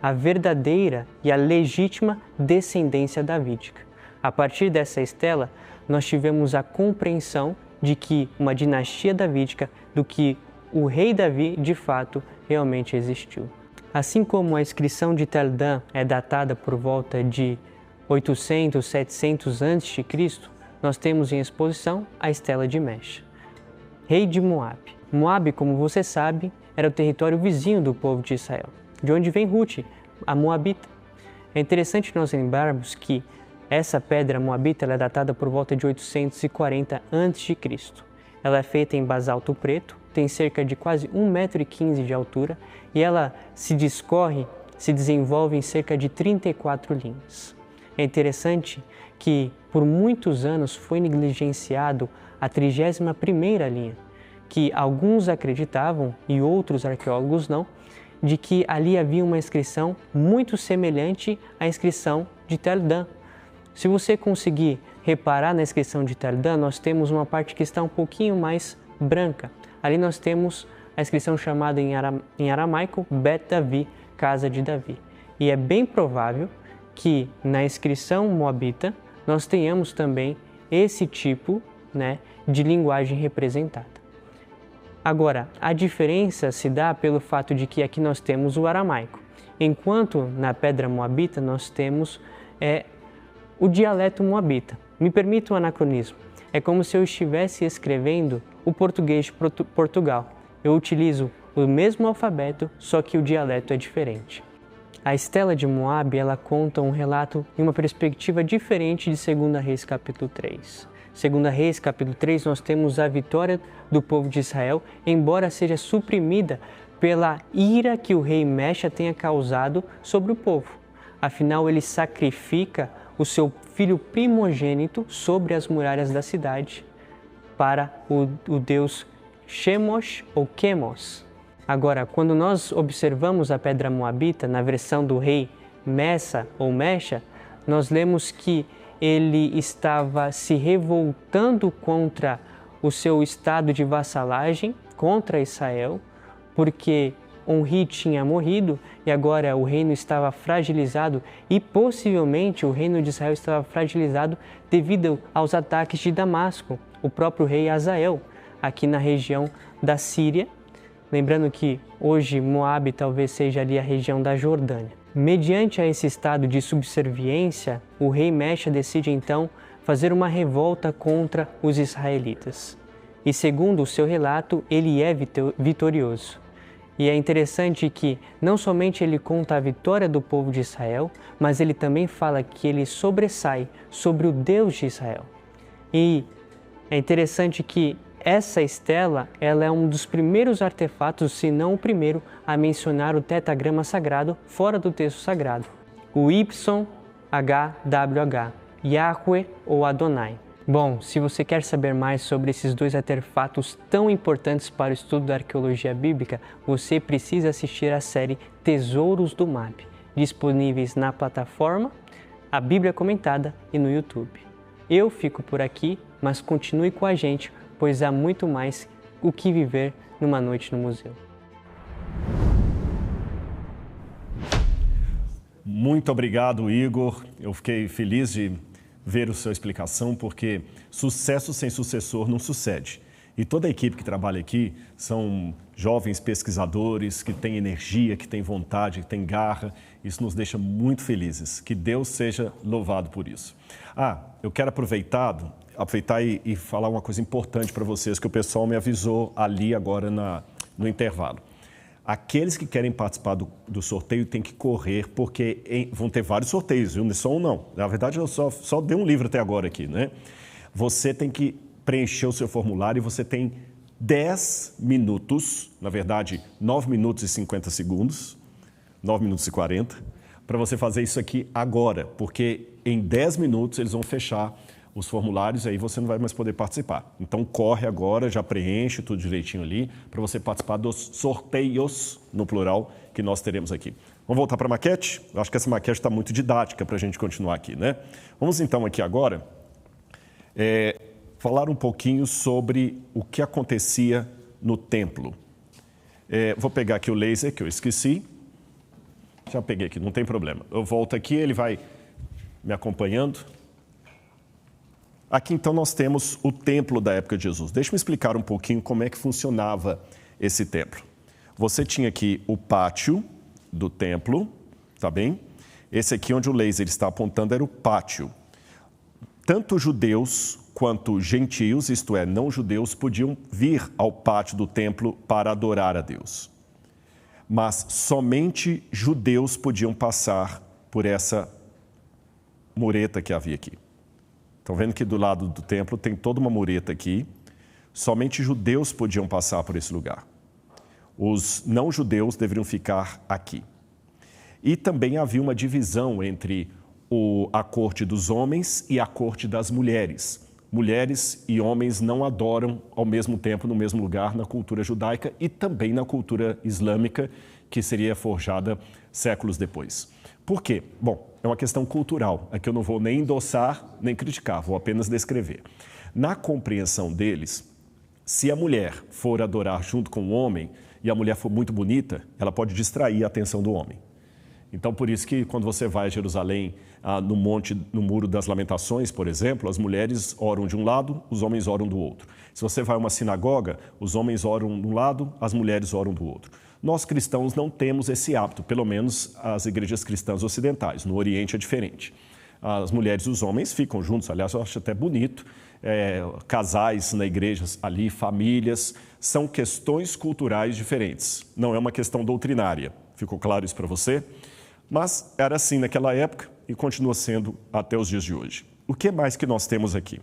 a verdadeira e a legítima descendência davídica. A partir dessa estela, nós tivemos a compreensão de que uma dinastia davídica, do que o rei Davi de fato realmente existiu. Assim como a inscrição de Tel Dan é datada por volta de 800, 700 a.C., nós temos em exposição a estela de Mesh, rei de Moabe. Moabe, como você sabe, era o território vizinho do povo de Israel, de onde vem Ruth, a Moabita. É interessante nós lembrarmos que essa pedra moabita é datada por volta de 840 a.C. Ela é feita em basalto preto, tem cerca de quase 1,15 m de altura e ela se desenvolve em cerca de 34 linhas. É interessante que por muitos anos foi negligenciado a 31ª linha, que alguns acreditavam e outros arqueólogos não, de que ali havia uma inscrição muito semelhante à inscrição de Tel Dan. Se você conseguir reparar na inscrição de Tel Dan, nós temos uma parte que está um pouquinho mais branca. Ali nós temos a inscrição chamada em aramaico Bet Davi, casa de Davi. E é bem provável que na inscrição moabita nós tenhamos também esse tipo, de linguagem representada. Agora, a diferença se dá pelo fato de que aqui nós temos o aramaico, enquanto na pedra moabita nós temos o dialeto moabita. Me permita um anacronismo. É como se eu estivesse escrevendo o português de Portugal. Eu utilizo o mesmo alfabeto, só que o dialeto é diferente. A Estela de Moabe, ela conta um relato em uma perspectiva diferente de 2 Reis capítulo 3. 2 Reis capítulo 3 nós temos a vitória do povo de Israel, embora seja suprimida pela ira que o rei Mexa tenha causado sobre o povo. Afinal, ele sacrifica o seu filho primogênito sobre as muralhas da cidade para o deus Chemosh ou Quemos. Agora, quando nós observamos a pedra moabita na versão do rei Messa ou Mexa, nós lemos que ele estava se revoltando contra o seu estado de vassalagem, contra Israel, porque Onri tinha morrido e agora o reino estava fragilizado e possivelmente o reino de Israel estava fragilizado devido aos ataques de Damasco, o próprio rei Hazael, aqui na região da Síria. Lembrando que hoje Moabe talvez seja ali a região da Jordânia. Mediante a esse estado de subserviência, o rei Mexa decide então fazer uma revolta contra os israelitas. E segundo o seu relato, ele é vitorioso. E é interessante que não somente ele conta a vitória do povo de Israel, mas ele também fala que ele sobressai sobre o Deus de Israel. E é interessante que essa estela, ela é um dos primeiros artefatos, se não o primeiro, a mencionar o tetagrama sagrado fora do texto sagrado. O YHWH, Yahweh ou Adonai. Bom, se você quer saber mais sobre esses dois artefatos tão importantes para o estudo da arqueologia bíblica, você precisa assistir à série Tesouros do MAB, disponíveis na plataforma, a Bíblia Comentada e no YouTube. Eu fico por aqui, mas continue com a gente, pois há muito mais o que viver numa noite no museu. Muito obrigado, Igor. Eu fiquei feliz de ver a sua explicação, porque sucesso sem sucessor não sucede. E toda a equipe que trabalha aqui são jovens pesquisadores que têm energia, que têm vontade, que têm garra. Isso nos deixa muito felizes. Que Deus seja louvado por isso. Eu quero aproveitar e falar uma coisa importante para vocês, que o pessoal me avisou ali agora no intervalo. Aqueles que querem participar do sorteio têm que correr, porque vão ter vários sorteios, viu? Não é só um, não. Na verdade, eu só dei um livro até agora aqui, né? Você tem que preencher o seu formulário e você tem 10 minutos, na verdade, 9 minutos e 50 segundos, 9 minutos e 40, para você fazer isso aqui agora, porque em 10 minutos eles vão fechar os formulários e aí você não vai mais poder participar. Então, corre agora, já preenche tudo direitinho ali para você participar dos sorteios, no plural, que nós teremos aqui. Vamos voltar para a maquete? Eu acho que essa maquete está muito didática para a gente continuar aqui, né? Vamos então aqui agora falar um pouquinho sobre o que acontecia no templo. Vou pegar aqui o laser que eu esqueci. Já peguei aqui, não tem problema. Eu volto aqui, ele vai me acompanhando. Aqui, então, nós temos o templo da época de Jesus. Deixa eu explicar um pouquinho como é que funcionava esse templo. Você tinha aqui o pátio do templo, tá bem? Esse aqui onde o laser está apontando era o pátio. Tanto judeus quanto gentios, isto é, não judeus, podiam vir ao pátio do templo para adorar a Deus. Mas somente judeus podiam passar por essa mureta que havia aqui. Estão vendo que do lado do templo tem toda uma mureta aqui. Somente judeus podiam passar por esse lugar. Os não-judeus deveriam ficar aqui. E também havia uma divisão entre a corte dos homens e a corte das mulheres. Mulheres e homens não adoram ao mesmo tempo, no mesmo lugar, na cultura judaica e também na cultura islâmica, que seria forjada séculos depois. Por quê? Bom, é uma questão cultural. Aqui eu não vou nem endossar, nem criticar, vou apenas descrever. Na compreensão deles, se a mulher for adorar junto com o homem e a mulher for muito bonita, ela pode distrair a atenção do homem. Então, por isso que quando você vai a Jerusalém, no Muro das Lamentações, por exemplo, as mulheres oram de um lado, os homens oram do outro. Se você vai a uma sinagoga, os homens oram de um lado, as mulheres oram do outro. Nós cristãos não temos esse hábito, pelo menos as igrejas cristãs ocidentais. No Oriente é diferente. As mulheres e os homens ficam juntos, aliás, eu acho até bonito. Casais na igreja ali, famílias, são questões culturais diferentes. Não é uma questão doutrinária. Ficou claro isso para você? Mas era assim naquela época e continua sendo até os dias de hoje. O que mais que nós temos aqui?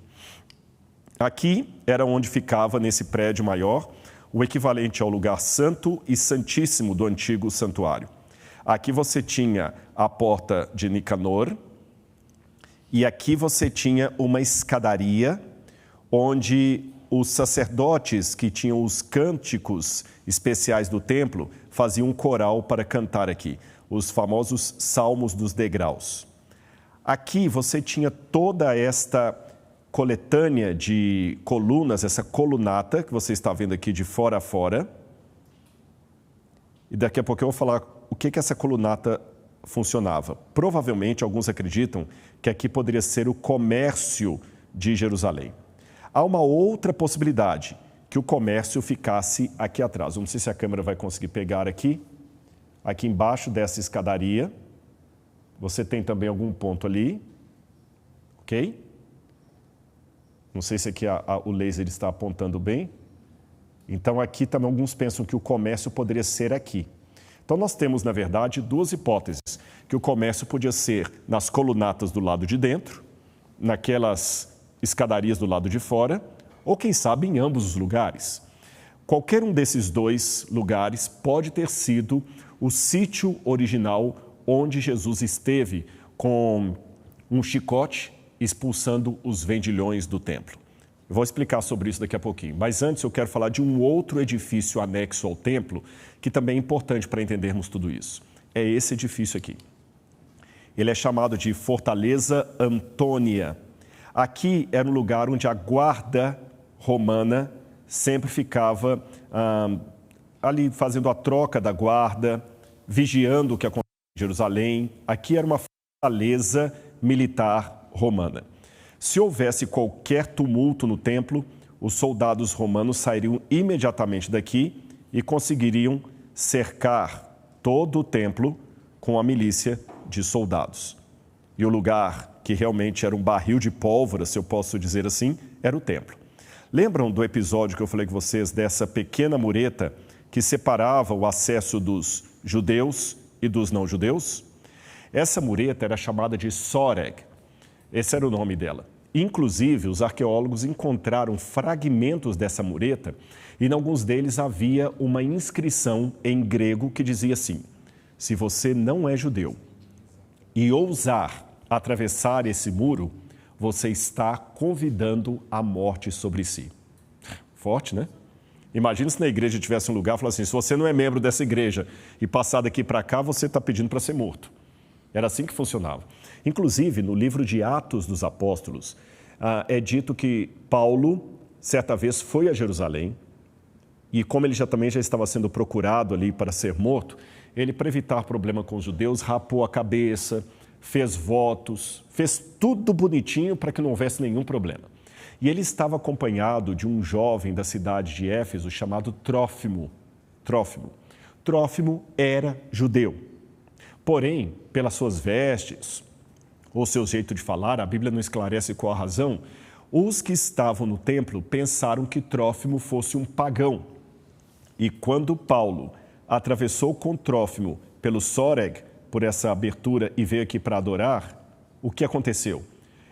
Aqui era onde ficava, nesse prédio maior, o equivalente ao lugar santo e santíssimo do antigo santuário. Aqui você tinha a porta de Nicanor e aqui você tinha uma escadaria onde os sacerdotes que tinham os cânticos especiais do templo faziam um coral para cantar aqui, os famosos salmos dos degraus. Aqui você tinha toda esta coletânea de colunas, essa colunata que você está vendo aqui de fora a fora. E daqui a pouco eu vou falar o que essa colunata funcionava. Provavelmente, alguns acreditam que aqui poderia ser o comércio de Jerusalém. Há uma outra possibilidade, que o comércio ficasse aqui atrás. Não sei se a câmera vai conseguir pegar aqui. Aqui embaixo dessa escadaria, você tem também algum ponto ali, ok? Não sei se aqui o laser está apontando bem. Então, aqui também alguns pensam que o comércio poderia ser aqui. Então, nós temos, na verdade, duas hipóteses. Que o comércio podia ser nas colunatas do lado de dentro, naquelas escadarias do lado de fora, ou, quem sabe, em ambos os lugares. Qualquer um desses dois lugares pode ter sido o sítio original onde Jesus esteve com um chicote expulsando os vendilhões do templo. Eu vou explicar sobre isso daqui a pouquinho. Mas antes eu quero falar de um outro edifício anexo ao templo, que também é importante para entendermos tudo isso. É esse edifício aqui. Ele é chamado de Fortaleza Antônia. Aqui era um lugar onde a guarda romana sempre ficava ali fazendo a troca da guarda, vigiando o que acontecia em Jerusalém. Aqui era uma fortaleza militar romana. Se houvesse qualquer tumulto no templo, os soldados romanos sairiam imediatamente daqui e conseguiriam cercar todo o templo com a milícia de soldados. E o lugar que realmente era um barril de pólvora, se eu posso dizer assim, era o templo. Lembram do episódio que eu falei com vocês dessa pequena mureta que separava o acesso dos judeus e dos não-judeus? Essa mureta era chamada de Soreg. Esse era o nome dela. Inclusive, os arqueólogos encontraram fragmentos dessa mureta e em alguns deles havia uma inscrição em grego que dizia assim: se você não é judeu e ousar atravessar esse muro, você está convidando a morte sobre si. Forte, né? Imagina se na igreja tivesse um lugar e falasse assim: se você não é membro dessa igreja e passar daqui para cá, você está pedindo para ser morto. Era assim que funcionava. Inclusive, no livro de Atos dos Apóstolos, é dito que Paulo, certa vez, foi a Jerusalém e como ele também já estava sendo procurado ali para ser morto, ele, para evitar problema com os judeus, rapou a cabeça, fez votos, fez tudo bonitinho para que não houvesse nenhum problema. E ele estava acompanhado de um jovem da cidade de Éfeso chamado Trófimo. Trófimo era judeu. Porém, pelas suas vestes ou seu jeito de falar, a Bíblia não esclarece qual a razão, os que estavam no templo pensaram que Trófimo fosse um pagão. E quando Paulo atravessou com Trófimo pelo Soreg, por essa abertura, e veio aqui para adorar, o que aconteceu?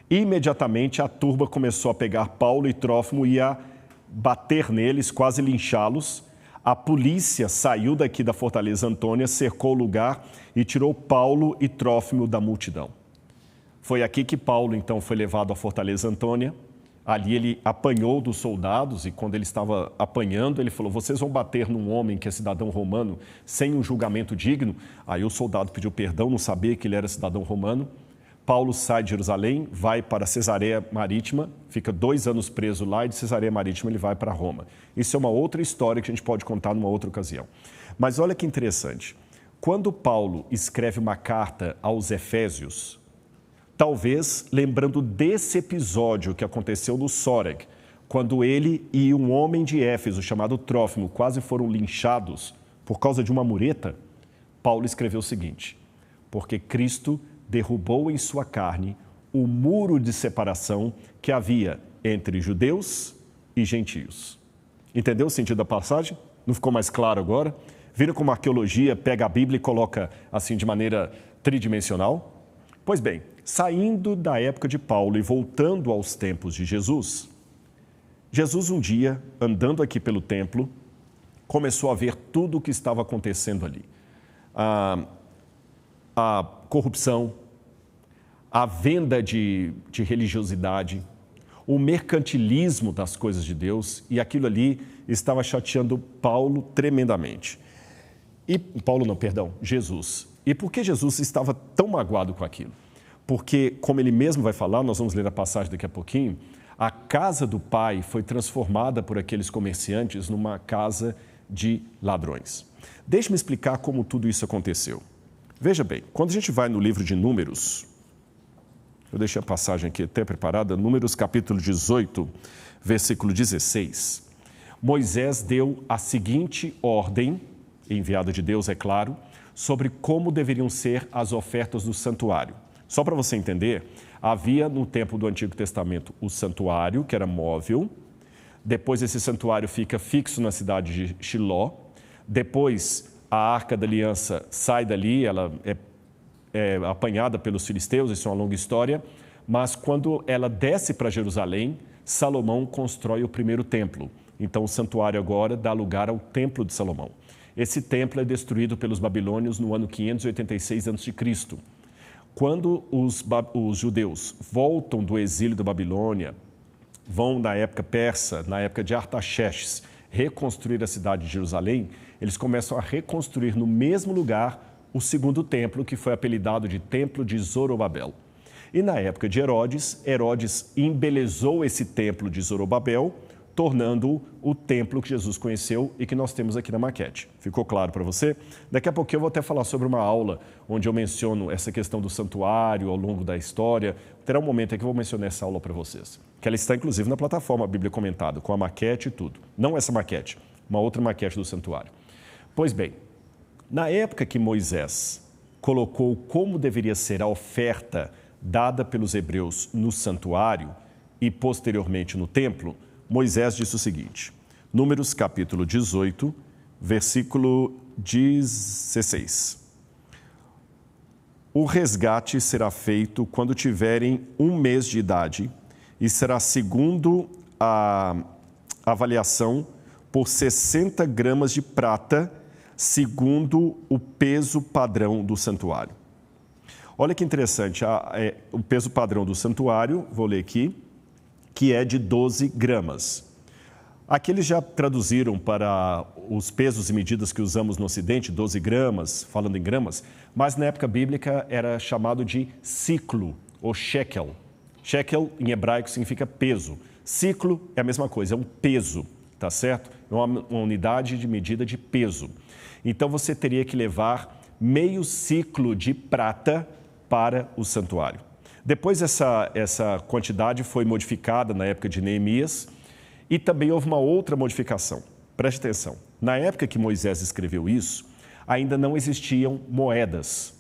Imediatamente a turba começou a pegar Paulo e Trófimo e a bater neles, quase linchá-los. A polícia saiu daqui da Fortaleza Antônia, cercou o lugar e tirou Paulo e Trófimo da multidão. Foi aqui que Paulo, então, foi levado à Fortaleza Antônia. Ali ele apanhou dos soldados e quando ele estava apanhando, ele falou: vocês vão bater num homem que é cidadão romano sem um julgamento digno? Aí o soldado pediu perdão, não sabia que ele era cidadão romano. Paulo sai de Jerusalém, vai para Cesareia Marítima, fica 2 anos preso lá e de Cesareia Marítima ele vai para Roma. Isso é uma outra história que a gente pode contar numa outra ocasião. Mas olha que interessante. Quando Paulo escreve uma carta aos Efésios, talvez lembrando desse episódio que aconteceu no Soreg, quando ele e um homem de Éfeso chamado Trófimo quase foram linchados por causa de uma mureta, Paulo escreveu o seguinte: porque Cristo derrubou em sua carne o muro de separação que havia entre judeus e gentios. Entendeu o sentido da passagem? Não ficou mais claro agora? Viram como a arqueologia pega a Bíblia e coloca assim de maneira tridimensional? Pois bem, saindo da época de Paulo e voltando aos tempos de Jesus, Jesus um dia, andando aqui pelo templo, começou a ver tudo o que estava acontecendo ali. A corrupção, a venda de religiosidade, o mercantilismo das coisas de Deus, e aquilo ali estava chateando Paulo tremendamente. Jesus. E por que Jesus estava tão magoado com aquilo? Porque, como ele mesmo vai falar, nós vamos ler a passagem daqui a pouquinho, a casa do pai foi transformada por aqueles comerciantes numa casa de ladrões. Deixe-me explicar como tudo isso aconteceu. Veja bem, quando a gente vai no livro de Números, eu deixei a passagem aqui até preparada, Números capítulo 18, versículo 16. Moisés deu a seguinte ordem, enviada de Deus, é claro, sobre como deveriam ser as ofertas do santuário. Só para você entender, havia no tempo do Antigo Testamento o santuário, que era móvel. Depois esse santuário fica fixo na cidade de Shiló. Depois a Arca da Aliança sai dali, ela é apanhada pelos filisteus, isso é uma longa história. Mas quando ela desce para Jerusalém, Salomão constrói o primeiro templo. Então o santuário agora dá lugar ao templo de Salomão. Esse templo é destruído pelos babilônios no ano 586 a.C. Quando os judeus voltam do exílio da Babilônia, vão na época persa, na época de Artaxerxes, reconstruir a cidade de Jerusalém, eles começam a reconstruir no mesmo lugar o segundo templo, que foi apelidado de Templo de Zorobabel. E na época de Herodes, Herodes embelezou esse templo de Zorobabel, tornando-o o templo que Jesus conheceu e que nós temos aqui na maquete. Ficou claro para você? Daqui a pouquinho eu vou até falar sobre uma aula onde eu menciono essa questão do santuário ao longo da história. Terá um momento em que eu vou mencionar essa aula para vocês, que ela está inclusive na plataforma Bíblia Comentada, com a maquete e tudo. Não essa maquete, uma outra maquete do santuário. Pois bem, na época que Moisés colocou como deveria ser a oferta dada pelos hebreus no santuário e posteriormente no templo, Moisés disse o seguinte, Números capítulo 18, versículo 16. O resgate será feito quando tiverem 1 mês de idade e será segundo a avaliação por 60 gramas de prata, segundo o peso padrão do santuário. Olha que interessante, o peso padrão do santuário, vou ler aqui, que é de 12 gramas. Aqui eles já traduziram para os pesos e medidas que usamos no Ocidente, 12 gramas, falando em gramas, mas na época bíblica era chamado de ciclo, ou shekel. Shekel, em hebraico, significa peso. Ciclo é a mesma coisa, é um peso, tá certo? É uma unidade de medida de peso. Então, você teria que levar meio ciclo de prata para o santuário. Depois, essa quantidade foi modificada na época de Neemias e também houve uma outra modificação. Preste atenção. Na época que Moisés escreveu isso, ainda não existiam moedas.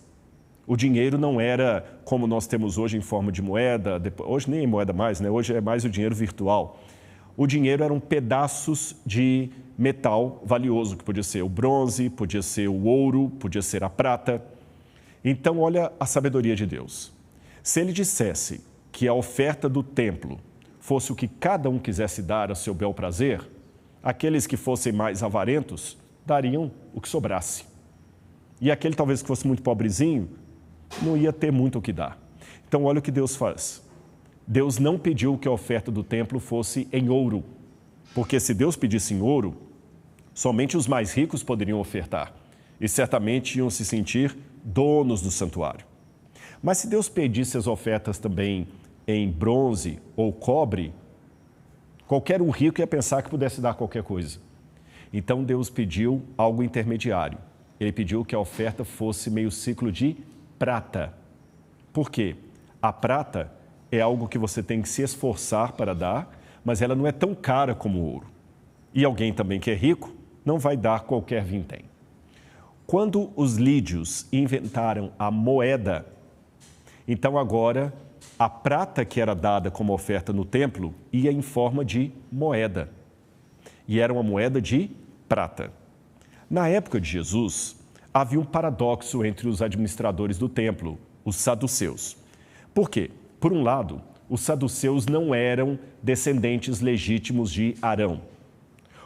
O dinheiro não era como nós temos hoje em forma de moeda. Hoje nem é moeda mais, né? Hoje é mais o dinheiro virtual. O dinheiro eram pedaços de metal valioso, que podia ser o bronze, podia ser o ouro, podia ser a prata. Então, olha a sabedoria de Deus. Se ele dissesse que a oferta do templo fosse o que cada um quisesse dar a seu bel prazer, aqueles que fossem mais avarentos dariam o que sobrasse. E aquele talvez que fosse muito pobrezinho, não ia ter muito o que dar. Então, olha o que Deus faz. Deus não pediu que a oferta do templo fosse em ouro, porque se Deus pedisse em ouro, somente os mais ricos poderiam ofertar e certamente iam se sentir donos do santuário. Mas se Deus pedisse as ofertas também em bronze ou cobre, qualquer um rico ia pensar que pudesse dar qualquer coisa. Então Deus pediu algo intermediário. Ele pediu que a oferta fosse meio ciclo de prata. Por quê? A prata é algo que você tem que se esforçar para dar, mas ela não é tão cara como o ouro. E alguém também que é rico não vai dar qualquer vintém. Quando os lídios inventaram a moeda, então agora a prata que era dada como oferta no templo ia em forma de moeda. E era uma moeda de prata. Na época de Jesus, havia um paradoxo entre os administradores do templo, os saduceus. Por quê? Por um lado, os saduceus não eram descendentes legítimos de Arão.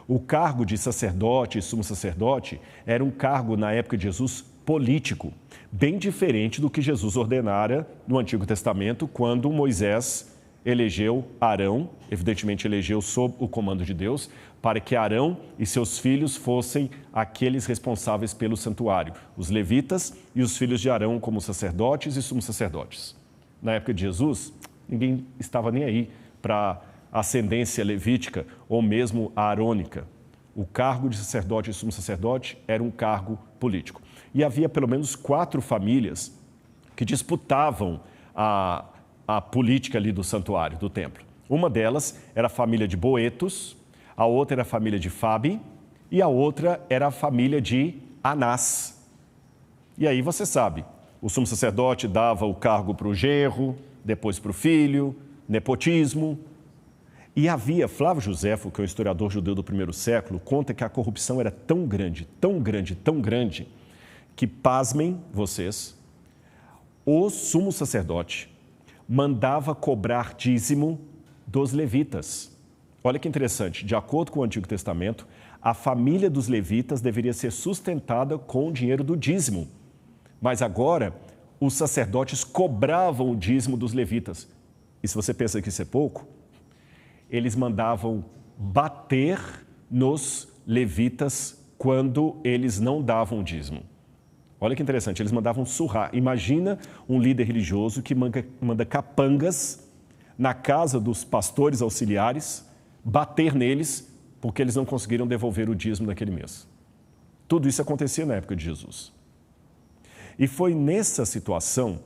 O cargo de sacerdote e sumo sacerdote era um cargo, na época de Jesus, político, bem diferente do que Jesus ordenara no Antigo Testamento, quando Moisés elegeu Arão, evidentemente elegeu sob o comando de Deus, para que Arão e seus filhos fossem aqueles responsáveis pelo santuário, os levitas e os filhos de Arão como sacerdotes e sumos sacerdotes. Na época de Jesus, ninguém estava nem aí para a ascendência levítica ou mesmo a arônica. O cargo de sacerdote e sumo sacerdote era um cargo político. E havia pelo menos 4 famílias que disputavam a política ali do santuário, do templo. Uma delas era a família de Boetos, a outra era a família de Fabi e a outra era a família de Anás. E aí você sabe, o sumo sacerdote dava o cargo para o genro, depois para o filho, nepotismo. E havia, Flávio Joséfo, que é um historiador judeu do primeiro século, conta que a corrupção era tão grande, tão grande, tão grande, que, pasmem vocês, o sumo sacerdote mandava cobrar dízimo dos levitas. Olha que interessante, de acordo com o Antigo Testamento, a família dos levitas deveria ser sustentada com o dinheiro do dízimo. Mas agora, os sacerdotes cobravam o dízimo dos levitas. E se você pensa que isso é pouco, eles mandavam bater nos levitas quando eles não davam dízimo. Olha que interessante, eles mandavam surrar. Imagina um líder religioso que manda capangas na casa dos pastores auxiliares, bater neles porque eles não conseguiram devolver o dízimo daquele mês. Tudo isso acontecia na época de Jesus. E foi nessa situação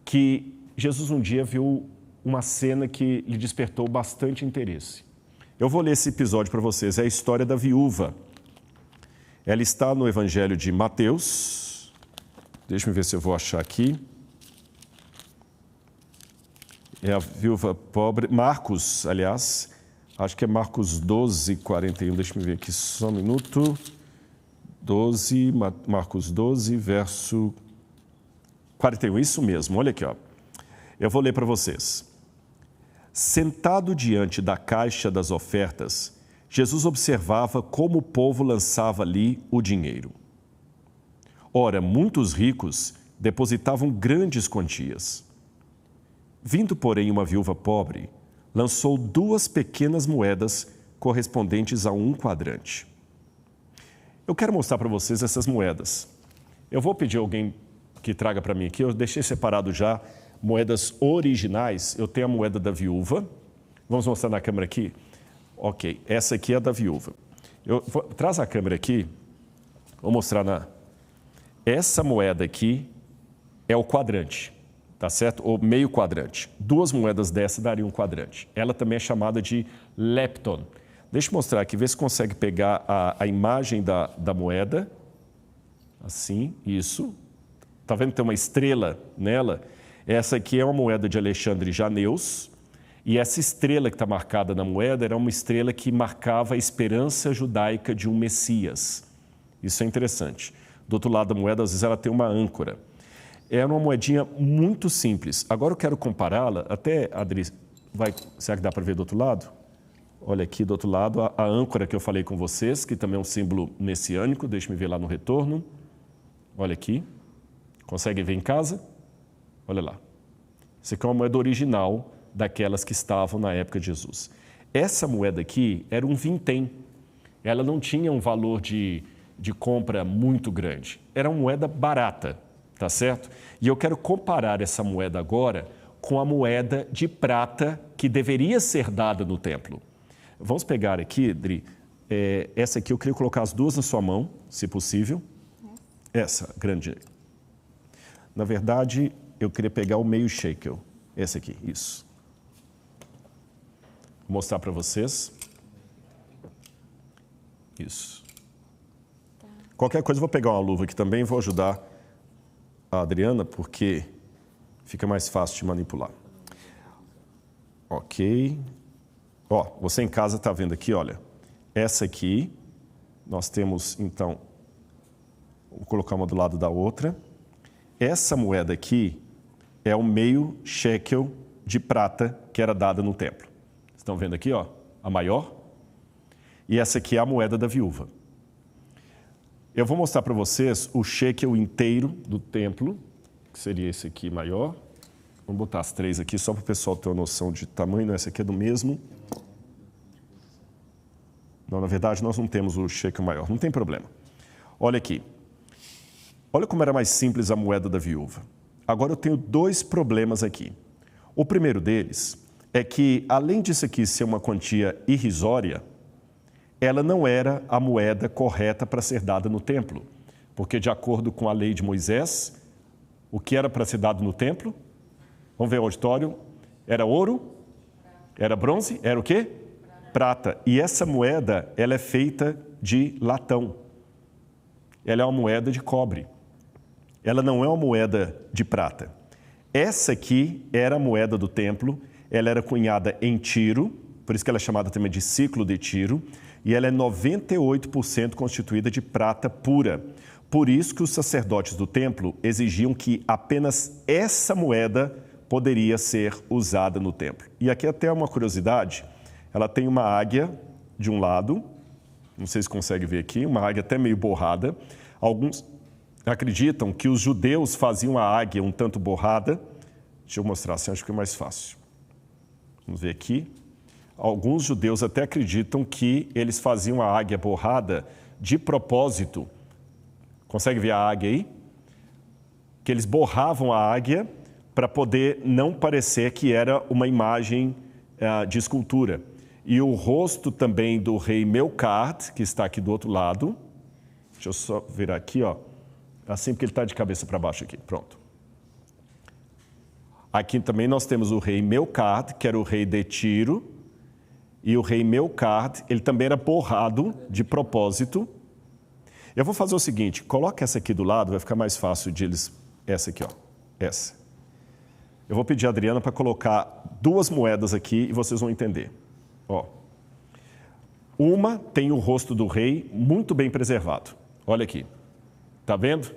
que Jesus um dia viu uma cena que lhe despertou bastante interesse. Eu vou ler esse episódio para vocês, é a história da viúva. Ela está no Evangelho de Mateus. Deixa eu ver se eu vou achar aqui. É a viúva pobre. Marcos, aliás, acho que é Marcos 12, 41. Deixa eu ver aqui só um minuto. Marcos 12, verso 41. Isso mesmo, olha aqui, ó. Eu vou ler para vocês. Sentado diante da caixa das ofertas, Jesus observava como o povo lançava ali o dinheiro. Ora, muitos ricos depositavam grandes quantias. Vindo, porém, uma viúva pobre, lançou 2 pequenas moedas correspondentes a 1 quadrante. Eu quero mostrar para vocês essas moedas. Eu vou pedir alguém que traga para mim aqui, eu deixei separado já moedas originais. Eu tenho a moeda da viúva. Vamos mostrar na câmera aqui? Ok, essa aqui é a da viúva. Traz a câmera aqui, vou mostrar Essa moeda aqui é o quadrante, tá certo? Ou meio quadrante. 2 moedas dessa dariam um quadrante. Ela também é chamada de lepton. Deixa eu mostrar aqui, ver se consegue pegar a imagem da moeda. Assim, isso. Tá vendo que tem uma estrela nela? Essa aqui é uma moeda de Alexandre Janeus. E essa estrela que está marcada na moeda era uma estrela que marcava a esperança judaica de um Messias. Isso é interessante. Do outro lado da moeda, às vezes, ela tem uma âncora. É uma moedinha muito simples. Agora eu quero compará-la, até, Adri, será que dá para ver do outro lado? Olha aqui do outro lado, a âncora que eu falei com vocês, que também é um símbolo messiânico. Deixa eu ver lá no retorno. Olha aqui. Consegue ver em casa? Olha lá. Isso aqui é uma moeda original daquelas que estavam na época de Jesus. Essa moeda aqui era um vintém. Ela não tinha um valor de compra muito grande. Era uma moeda barata, tá certo? E eu quero comparar essa moeda agora com a moeda de prata que deveria ser dada no templo. Vamos pegar aqui, Dri, essa aqui eu queria colocar as 2 na sua mão, se possível. Essa, grande. Na verdade, eu queria pegar o meio shekel. Esse aqui, isso. Vou mostrar para vocês. Isso. Qualquer coisa, eu vou pegar uma luva aqui também e vou ajudar a Adriana, porque fica mais fácil de manipular. Ok. Ó, você em casa está vendo aqui, olha. Essa aqui, nós temos, então, vou colocar uma do lado da outra. Essa moeda aqui é o meio shekel de prata que era dada no templo. Estão vendo aqui, ó, a maior? E essa aqui é a moeda da viúva. Eu vou mostrar para vocês o shekel inteiro do templo, que seria esse aqui maior. Vamos botar as três aqui, só para o pessoal ter uma noção de tamanho. Não, essa aqui é do mesmo. Não, na verdade, nós não temos o shekel maior. Não tem problema. Olha aqui. Olha como era mais simples a moeda da viúva. Agora eu tenho dois problemas aqui. O primeiro deles é que, além disso aqui ser uma quantia irrisória, ela não era a moeda correta para ser dada no templo. Porque, de acordo com a lei de Moisés, o que era para ser dado no templo? Vamos ver o auditório. Era ouro? Era bronze? Era o quê? Prata. E essa moeda, ela é feita de latão. Ela é uma moeda de cobre. Ela não é uma moeda de prata. Essa aqui era a moeda do templo. Ela era cunhada em Tiro, por isso que ela é chamada também de ciclo de Tiro, e ela é 98% constituída de prata pura. Por isso que os sacerdotes do templo exigiam que apenas essa moeda poderia ser usada no templo. E aqui até uma curiosidade, ela tem uma águia de um lado, não sei se consegue ver aqui, uma águia até meio borrada. Alguns acreditam que os judeus faziam a águia um tanto borrada. Deixa eu mostrar assim, acho que é mais fácil. Vamos ver aqui. Alguns judeus até acreditam que eles faziam a águia borrada de propósito. Consegue ver a águia aí? Que eles borravam a águia para poder não parecer que era uma imagem de escultura. E o rosto também do rei Melcart, que está aqui do outro lado. Deixa eu só virar aqui, ó. Assim, porque ele está de cabeça para baixo aqui. Pronto. Aqui também nós temos o rei Melcart, que era o rei de Tiro. E o rei Melcart, ele também era borrado de propósito. Eu vou fazer o seguinte, coloca essa aqui do lado, vai ficar mais fácil de eles... Essa aqui, ó. Essa. Eu vou pedir a Adriana para colocar duas moedas aqui e vocês vão entender. Ó. Uma tem o rosto do rei muito bem preservado. Olha aqui. Tá vendo?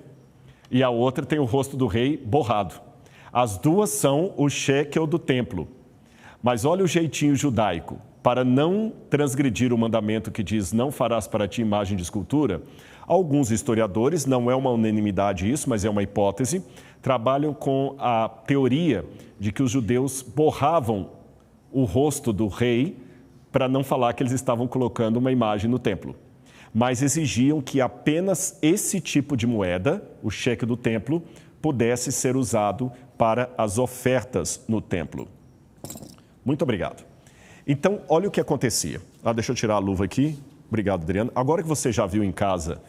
E a outra tem o rosto do rei borrado. As duas são o shekel do templo. Mas olha o jeitinho judaico. Para não transgredir o mandamento que diz não farás para ti imagem de escultura, alguns historiadores, não é uma unanimidade isso, mas é uma hipótese, trabalham com a teoria de que os judeus borravam o rosto do rei para não falar que eles estavam colocando uma imagem no templo. Mas exigiam que apenas esse tipo de moeda, o shekel do templo, pudesse ser usado para as ofertas no templo. Muito obrigado. Então, olha o que acontecia. Deixa eu tirar a luva aqui. Obrigado, Adriano. Agora que você já viu em casa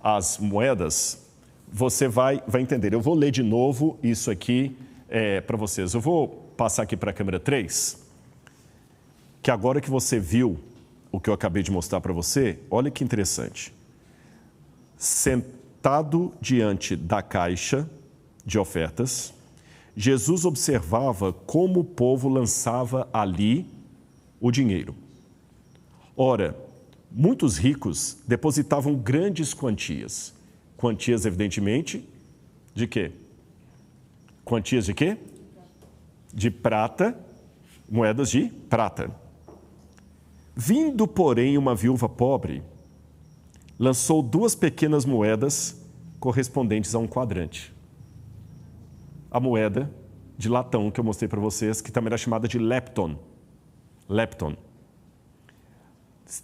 as moedas, você vai entender. Eu vou ler de novo isso aqui para vocês. Eu vou passar aqui para a câmera 3, que agora que você viu o que eu acabei de mostrar para você, olha que interessante. Sentado diante da caixa de ofertas, Jesus observava como o povo lançava ali o dinheiro. Ora, muitos ricos depositavam grandes quantias. Quantias, evidentemente, de quê? Quantias de quê? De prata, moedas de prata. Vindo, porém, uma viúva pobre, lançou 2 pequenas moedas correspondentes a um quadrante. A moeda de latão que eu mostrei para vocês, que também era chamada de lepton. Lepton.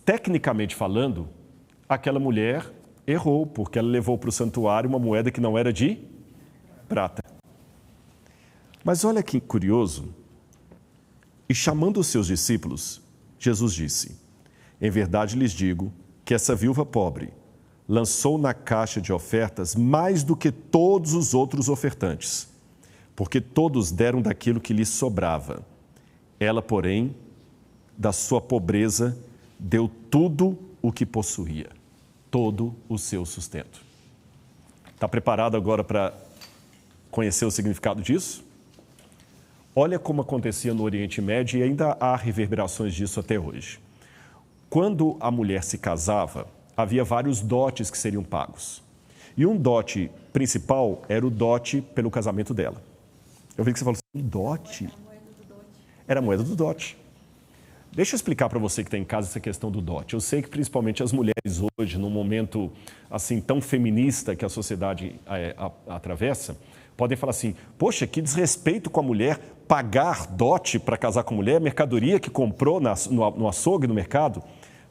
Tecnicamente falando, aquela mulher errou, porque ela levou para o santuário uma moeda que não era de prata. Mas olha que curioso. E chamando os seus discípulos, Jesus disse: em verdade lhes digo que essa viúva pobre lançou na caixa de ofertas mais do que todos os outros ofertantes, porque todos deram daquilo que lhes sobrava. Ela, porém, da sua pobreza, deu tudo o que possuía, todo o seu sustento. Está preparado agora para conhecer o significado disso? Olha como acontecia no Oriente Médio e ainda há reverberações disso até hoje. Quando a mulher se casava, havia vários dotes que seriam pagos. E um dote principal era o dote pelo casamento dela. Eu vi que você falou assim, dote? Era a moeda do dote. Deixa eu explicar para você que está em casa essa questão do dote. Eu sei que principalmente as mulheres hoje, num momento assim tão feminista que a sociedade atravessa, podem falar assim, poxa, que desrespeito com a mulher pagar dote para casar com mulher, mercadoria que comprou no açougue, no mercado.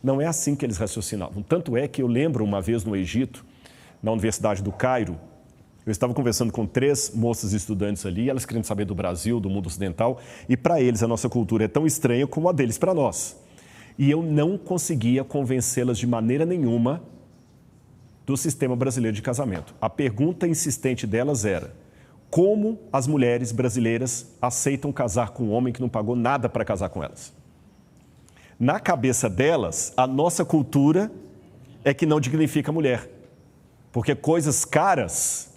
Não é assim que eles raciocinavam. Tanto é que eu lembro uma vez no Egito, na Universidade do Cairo, eu estava conversando com 3 moças estudantes ali, elas querendo saber do Brasil, do mundo ocidental, e para eles a nossa cultura é tão estranha como a deles para nós. E eu não conseguia convencê-las de maneira nenhuma do sistema brasileiro de casamento. A pergunta insistente delas era, como as mulheres brasileiras aceitam casar com um homem que não pagou nada para casar com elas? Na cabeça delas, a nossa cultura é que não dignifica a mulher. Porque coisas caras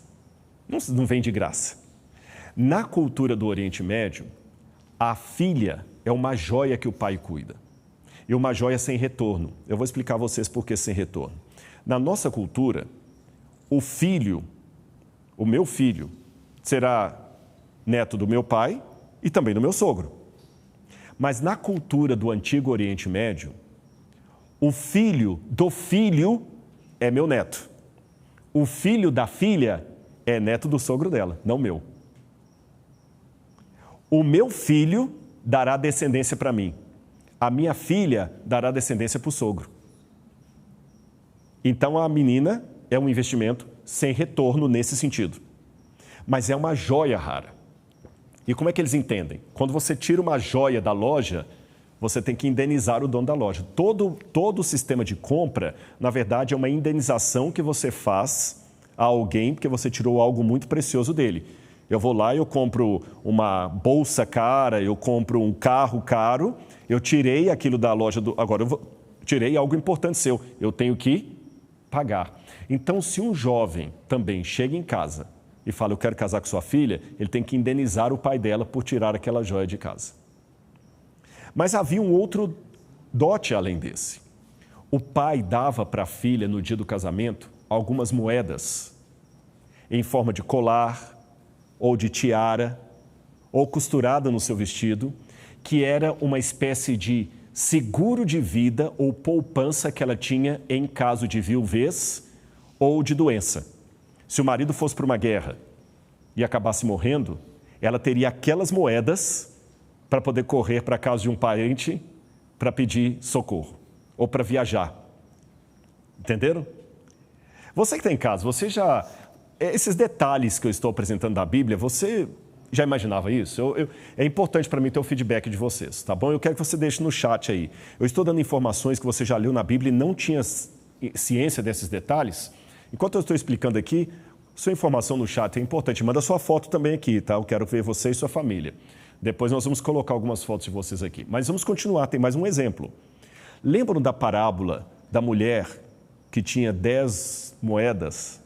não vêm de graça. Na cultura do Oriente Médio, a filha é uma joia que o pai cuida. E uma joia sem retorno. Eu vou explicar a vocês por que sem retorno. Na nossa cultura, o meu filho, será neto do meu pai e também do meu sogro. Mas na cultura do Antigo Oriente Médio, o filho do filho é meu neto. O filho da filha é neto do sogro dela, não meu. O meu filho dará descendência para mim. A minha filha dará descendência para o sogro. Então a menina é um investimento sem retorno nesse sentido. Mas é uma joia rara. E como é que eles entendem? Quando você tira uma joia da loja, você tem que indenizar o dono da loja. Todo o sistema de compra, na verdade, é uma indenização que você faz a alguém porque você tirou algo muito precioso dele. Eu vou lá, eu compro uma bolsa cara, eu compro um carro caro, eu tirei aquilo da loja, agora tirei algo importante seu, eu tenho que pagar. Então, se um jovem também chega em casa e fala, eu quero casar com sua filha, ele tem que indenizar o pai dela por tirar aquela joia de casa. Mas havia um outro dote além desse. O pai dava para a filha, no dia do casamento, algumas moedas em forma de colar ou de tiara ou costurada no seu vestido, que era uma espécie de seguro de vida ou poupança que ela tinha em caso de viuvez ou de doença. Se o marido fosse para uma guerra e acabasse morrendo, ela teria aquelas moedas para poder correr para a casa de um parente para pedir socorro ou para viajar. Entenderam? Você que está em casa, você já... Esses detalhes que eu estou apresentando da Bíblia, você já imaginava isso? É importante para mim ter o feedback de vocês, tá bom? Eu quero que você deixe no chat aí. Eu estou dando informações que você já leu na Bíblia e não tinha ciência desses detalhes. Enquanto eu estou explicando aqui, sua informação no chat é importante. Manda sua foto também aqui, tá? Eu quero ver você e sua família. Depois nós vamos colocar algumas fotos de vocês aqui. Mas vamos continuar, tem mais um exemplo. Lembram da parábola da mulher que tinha 10 moedas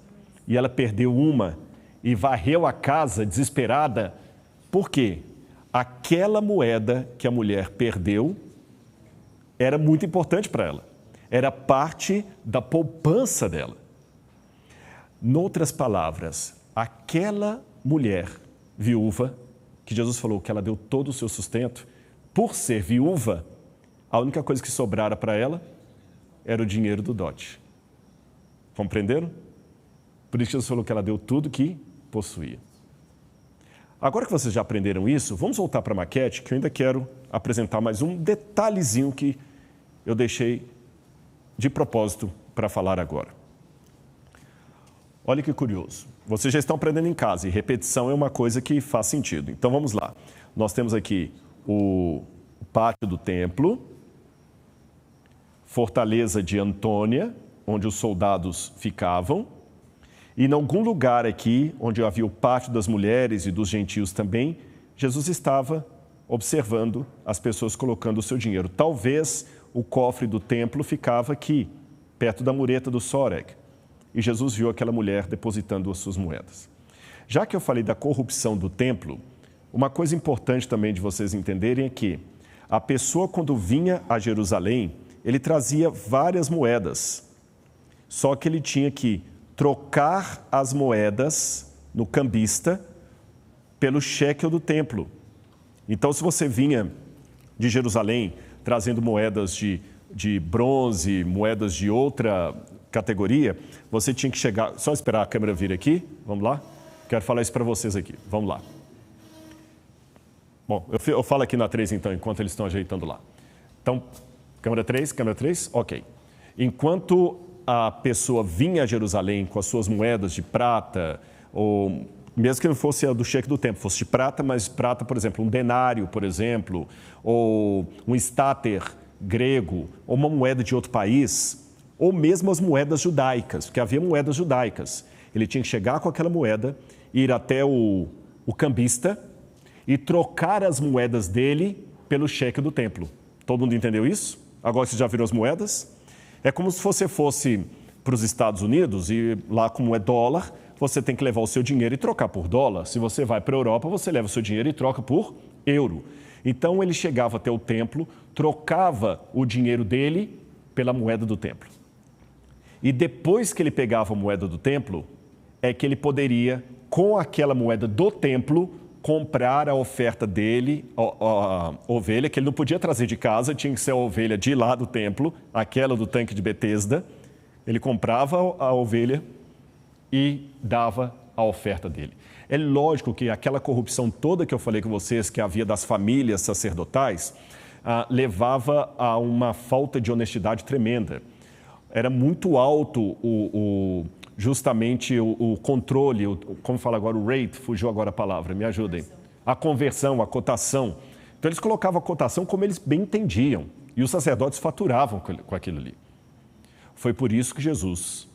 e ela perdeu uma e varreu a casa desesperada? Por quê? Aquela moeda que a mulher perdeu era muito importante para ela. Era parte da poupança dela. Noutras palavras, aquela mulher viúva, que Jesus falou que ela deu todo o seu sustento, por ser viúva, a única coisa que sobrara para ela era o dinheiro do dote. Compreenderam? Por isso que Jesus falou que ela deu tudo que possuía. Agora que vocês já aprenderam isso, vamos voltar para a maquete, que eu ainda quero apresentar mais um detalhezinho que eu deixei de propósito para falar agora. Olha que curioso. Vocês já estão aprendendo em casa e repetição é uma coisa que faz sentido. Então vamos lá. Nós temos aqui o pátio do templo, fortaleza de Antônia, onde os soldados ficavam, e em algum lugar aqui, onde havia o pátio das mulheres e dos gentios também, Jesus estava observando as pessoas colocando o seu dinheiro. Talvez o cofre do templo ficava aqui, perto da mureta do Soreg. E Jesus viu aquela mulher depositando as suas moedas. Já que eu falei da corrupção do templo, uma coisa importante também de vocês entenderem é que a pessoa, quando vinha a Jerusalém, ele trazia várias moedas. Só que ele tinha que trocar as moedas no cambista pelo shekel do templo. Então, se você vinha de Jerusalém trazendo moedas de bronze, moedas de outra categoria, você tinha que chegar... Só esperar a câmera vir aqui, vamos lá? Quero falar isso para vocês aqui, vamos lá. Bom, eu falo aqui na 3 então, enquanto eles estão ajeitando lá. Então, câmera 3, ok. Enquanto a pessoa vinha a Jerusalém com as suas moedas de prata, ou mesmo que não fosse a do shekel do templo, fosse de prata, mas prata, por exemplo, um denário, por exemplo, ou um estáter grego, ou uma moeda de outro país, ou mesmo as moedas judaicas, porque havia moedas judaicas. Ele tinha que chegar com aquela moeda, ir até o cambista e trocar as moedas dele pelo shekel do templo. Todo mundo entendeu isso? Agora vocês já viram as moedas? É como se você fosse para os Estados Unidos e lá, como é dólar, você tem que levar o seu dinheiro e trocar por dólar. Se você vai para a Europa, você leva o seu dinheiro e troca por euro. Então ele chegava até o templo, trocava o dinheiro dele pela moeda do templo. E depois que ele pegava a moeda do templo, é que ele poderia, com aquela moeda do templo, comprar a oferta dele, a ovelha, que ele não podia trazer de casa, tinha que ser a ovelha de lá do templo, aquela do tanque de Betesda. Ele comprava a ovelha e dava a oferta dele. É lógico que aquela corrupção toda que eu falei com vocês, que havia das famílias sacerdotais, levava a uma falta de honestidade tremenda. Era muito alto justamente o controle, como fala agora o rate, fugiu agora a palavra, me ajudem. A conversão, a cotação. Então eles colocavam a cotação como eles bem entendiam e os sacerdotes faturavam com aquilo ali. Foi por isso que Jesus,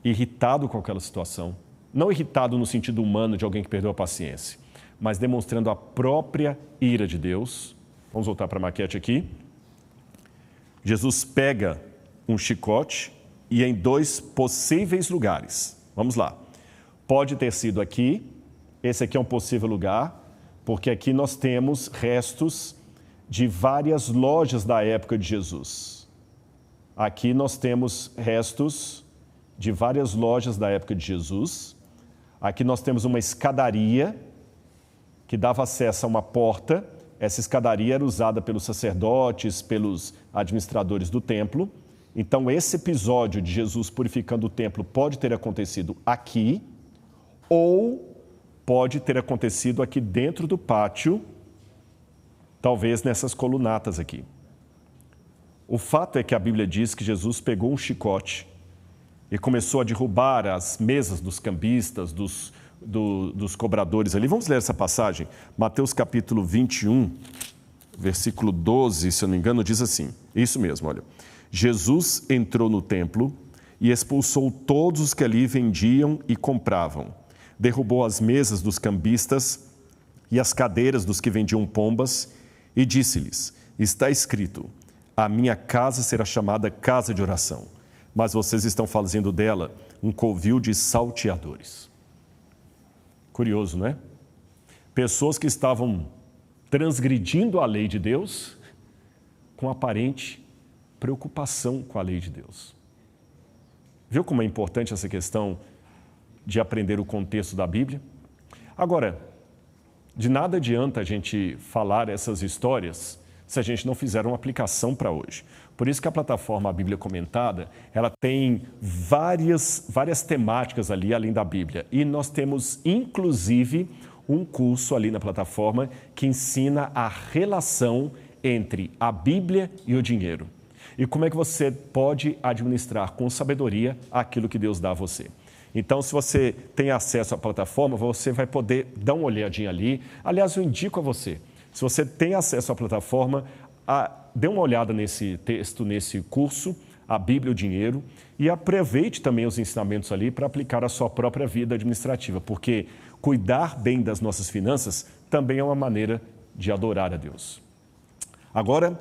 irritado com aquela situação, não irritado no sentido humano de alguém que perdeu a paciência, mas demonstrando a própria ira de Deus. Vamos voltar para a maquete aqui. Jesus pega um chicote e em 2 possíveis lugares. Vamos lá. Pode ter sido aqui, esse aqui é um possível lugar, porque aqui nós temos restos de várias lojas da época de Jesus. Aqui nós temos restos de várias lojas da época de Jesus. Aqui nós temos uma escadaria que dava acesso a uma porta. Essa escadaria era usada pelos sacerdotes, pelos administradores do templo. Então, esse episódio de Jesus purificando o templo pode ter acontecido aqui ou pode ter acontecido aqui dentro do pátio, talvez nessas colunatas aqui. O fato é que a Bíblia diz que Jesus pegou um chicote e começou a derrubar as mesas dos cambistas, dos cobradores ali. Vamos ler essa passagem? Mateus capítulo 21, versículo 12, se eu não me engano, diz assim. Isso mesmo, olha. Jesus entrou no templo e expulsou todos os que ali vendiam e compravam. Derrubou as mesas dos cambistas e as cadeiras dos que vendiam pombas e disse-lhes: está escrito, a minha casa será chamada casa de oração, mas vocês estão fazendo dela um covil de salteadores. Curioso, não é? Pessoas que estavam transgredindo a lei de Deus com aparente preocupação com a lei de Deus. Viu como é importante essa questão de aprender o contexto da Bíblia? Agora, de nada adianta a gente falar essas histórias se a gente não fizer uma aplicação para hoje. Por isso que a plataforma A Bíblia Comentada, ela tem várias temáticas ali além da Bíblia. E nós temos, inclusive, um curso ali na plataforma que ensina a relação entre a Bíblia e o dinheiro. E como é que você pode administrar com sabedoria aquilo que Deus dá a você. Então, se você tem acesso à plataforma, você vai poder dar uma olhadinha ali. Aliás, eu indico a você, se você tem acesso à plataforma, dê uma olhada nesse texto, nesse curso, a Bíblia e o Dinheiro, e aproveite também os ensinamentos ali para aplicar a sua própria vida administrativa, porque cuidar bem das nossas finanças também é uma maneira de adorar a Deus. Agora,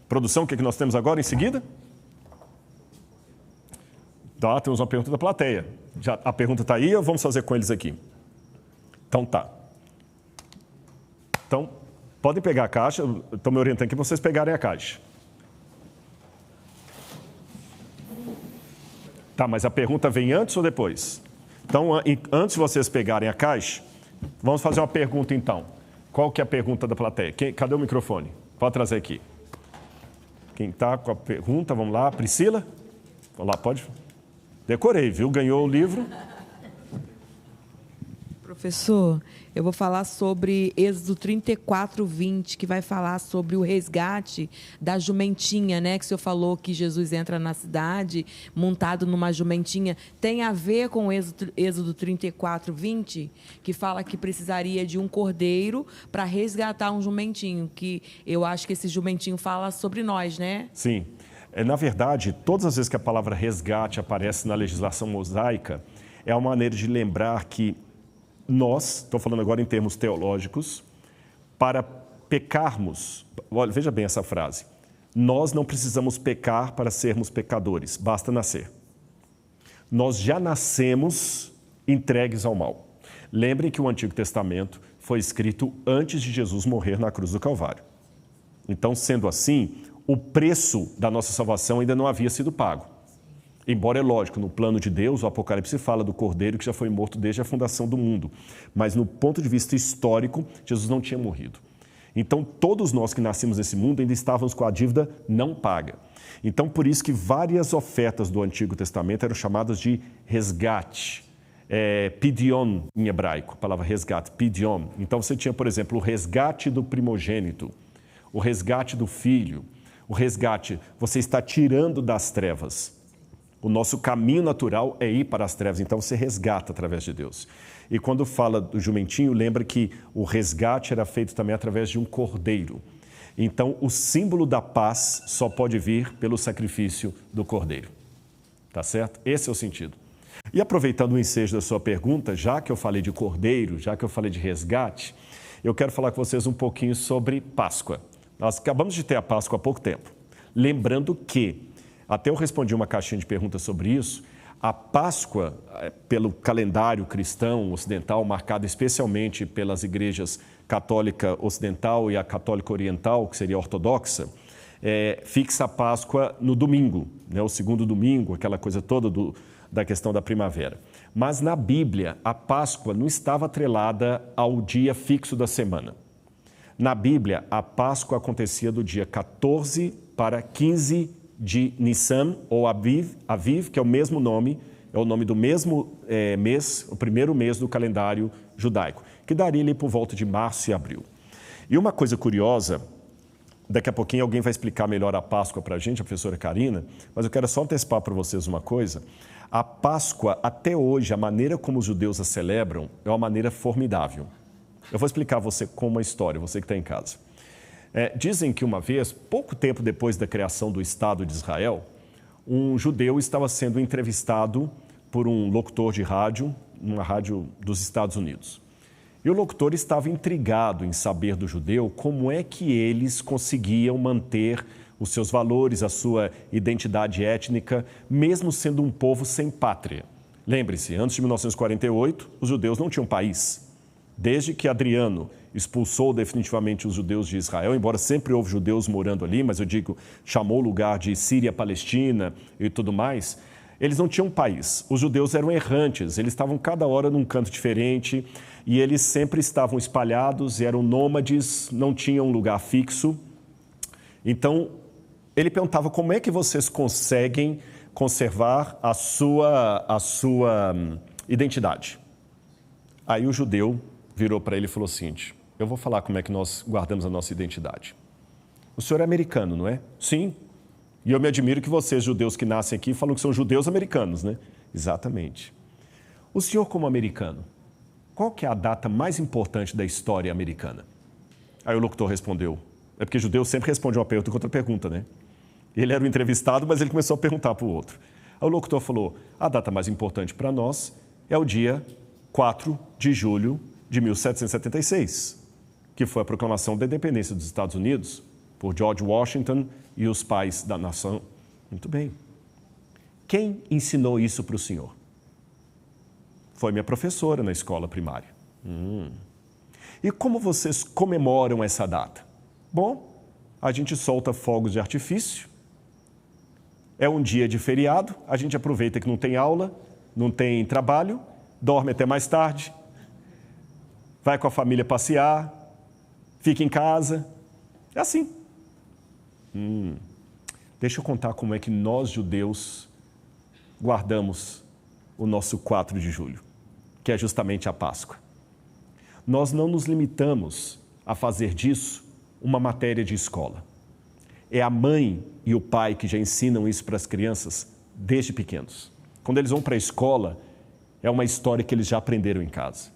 produção, o que nós temos agora em seguida? Tá, temos uma pergunta da plateia. Já, a pergunta está aí ou vamos fazer com eles aqui? Então tá. Então, podem pegar a caixa. Estou me orientando aqui para vocês pegarem a caixa. Tá, mas a pergunta vem antes ou depois? Então, antes de vocês pegarem a caixa, vamos fazer uma pergunta então. Qual que é a pergunta da plateia? Cadê o microfone? Pode trazer aqui. Quem está com a pergunta, vamos lá. Priscila? Vamos lá, pode... Decorei, viu? Ganhou o livro. Professor, eu vou falar sobre Êxodo 34, 20, que vai falar sobre o resgate da jumentinha, né? Que o senhor falou que Jesus entra na cidade montado numa jumentinha. Tem a ver com Êxodo 34, 20, que fala que precisaria de um cordeiro para resgatar um jumentinho, que eu acho que esse jumentinho fala sobre nós, né? Sim. Na verdade, todas as vezes que a palavra resgate aparece na legislação mosaica, é uma maneira de lembrar que nós, estou falando agora em termos teológicos, para pecarmos, olha, veja bem essa frase, nós não precisamos pecar para sermos pecadores, basta nascer. Nós já nascemos entregues ao mal. Lembrem que o Antigo Testamento foi escrito antes de Jesus morrer na cruz do Calvário. Então, sendo assim, o preço da nossa salvação ainda não havia sido pago. Embora, é lógico, no plano de Deus, o Apocalipse fala do Cordeiro que já foi morto desde a fundação do mundo. Mas, no ponto de vista histórico, Jesus não tinha morrido. Então, todos nós que nascemos nesse mundo ainda estávamos com a dívida não paga. Então, por isso que várias ofertas do Antigo Testamento eram chamadas de resgate. Pidion, em hebraico, a palavra resgate, pidion. Então, você tinha, por exemplo, o resgate do primogênito, o resgate do filho, o resgate, você está tirando das trevas. O nosso caminho natural é ir para as trevas, então você resgata através de Deus. E quando fala do jumentinho, lembra que o resgate era feito também através de um cordeiro. Então, o símbolo da paz só pode vir pelo sacrifício do cordeiro. Tá certo? Esse é o sentido. E aproveitando o ensejo da sua pergunta, já que eu falei de cordeiro, já que eu falei de resgate, eu quero falar com vocês um pouquinho sobre Páscoa. Nós acabamos de ter a Páscoa há pouco tempo. Lembrando que, até eu respondi uma caixinha de perguntas sobre isso, a Páscoa, pelo calendário cristão ocidental, marcado especialmente pelas igrejas católica ocidental e a católica oriental, que seria ortodoxa, fixa a Páscoa no domingo, né? O segundo domingo, aquela coisa toda da questão da primavera. Mas na Bíblia, a Páscoa não estava atrelada ao dia fixo da semana. Na Bíblia, a Páscoa acontecia do dia 14 para 15 de Nissan, ou Aviv, que é o mesmo nome, é o nome do mesmo mês, o primeiro mês do calendário judaico, que daria ali por volta de março e abril. E uma coisa curiosa, daqui a pouquinho alguém vai explicar melhor a Páscoa para a gente, a professora Karina, mas eu quero só antecipar para vocês uma coisa. A Páscoa, até hoje, a maneira como os judeus a celebram é uma maneira formidável. Eu vou explicar a você com uma história, você que está em casa. Dizem que uma vez, pouco tempo depois da criação do Estado de Israel, um judeu estava sendo entrevistado por um locutor de rádio, numa rádio dos Estados Unidos. E o locutor estava intrigado em saber do judeu como é que eles conseguiam manter os seus valores, a sua identidade étnica, mesmo sendo um povo sem pátria. Lembre-se, antes de 1948, os judeus não tinham país. Desde que Adriano expulsou definitivamente os judeus de Israel, embora sempre houve judeus morando ali, mas eu digo, chamou o lugar de Síria-Palestina e tudo mais, eles não tinham país. Os judeus eram errantes, eles estavam cada hora num canto diferente e eles sempre estavam espalhados, eram nômades, não tinham um lugar fixo. Então, ele perguntava como é que vocês conseguem conservar a sua identidade. Aí o judeu virou para ele e falou o seguinte: eu vou falar como é que nós guardamos a nossa identidade. O senhor é americano, não é? Sim. E eu me admiro que vocês, judeus que nascem aqui, falam que são judeus americanos, né? Exatamente. O senhor, como americano, qual que é a data mais importante da história americana? Aí o locutor respondeu. É porque judeu sempre responde uma pergunta com outra pergunta, né? Ele era o entrevistado, mas ele começou a perguntar para o outro. Aí o locutor falou: a data mais importante para nós é o dia 4 de julho de 1776, que foi a proclamação da independência dos Estados Unidos por George Washington e os pais da nação. Muito bem. Quem ensinou isso para o senhor? Foi minha professora na escola primária. E como vocês comemoram essa data? Bom, a gente solta fogos de artifício. É um dia de feriado, a gente aproveita que não tem aula, não tem trabalho, dorme até mais tarde, vai com a família passear, fica em casa. É assim. Deixa eu contar como é que nós, judeus, guardamos o nosso 4 de julho, que é justamente a Páscoa. Nós não nos limitamos a fazer disso uma matéria de escola. É a mãe e o pai que já ensinam isso para as crianças desde pequenos. Quando eles vão para a escola, é uma história que eles já aprenderam em casa.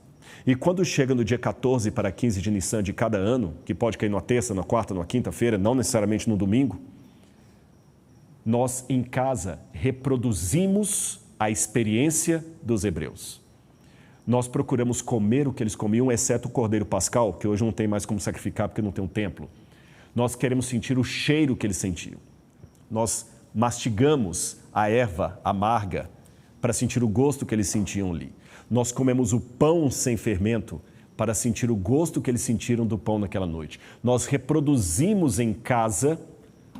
E quando chega no dia 14 para 15 de Nissan de cada ano, que pode cair numa terça, na quarta, numa quinta-feira, não necessariamente no domingo, nós em casa reproduzimos a experiência dos hebreus. Nós procuramos comer o que eles comiam, exceto o cordeiro pascal, que hoje não tem mais como sacrificar porque não tem um templo. Nós queremos sentir o cheiro que eles sentiam. Nós mastigamos a erva amarga para sentir o gosto que eles sentiam ali. Nós comemos o pão sem fermento para sentir o gosto que eles sentiram do pão naquela noite. Nós reproduzimos em casa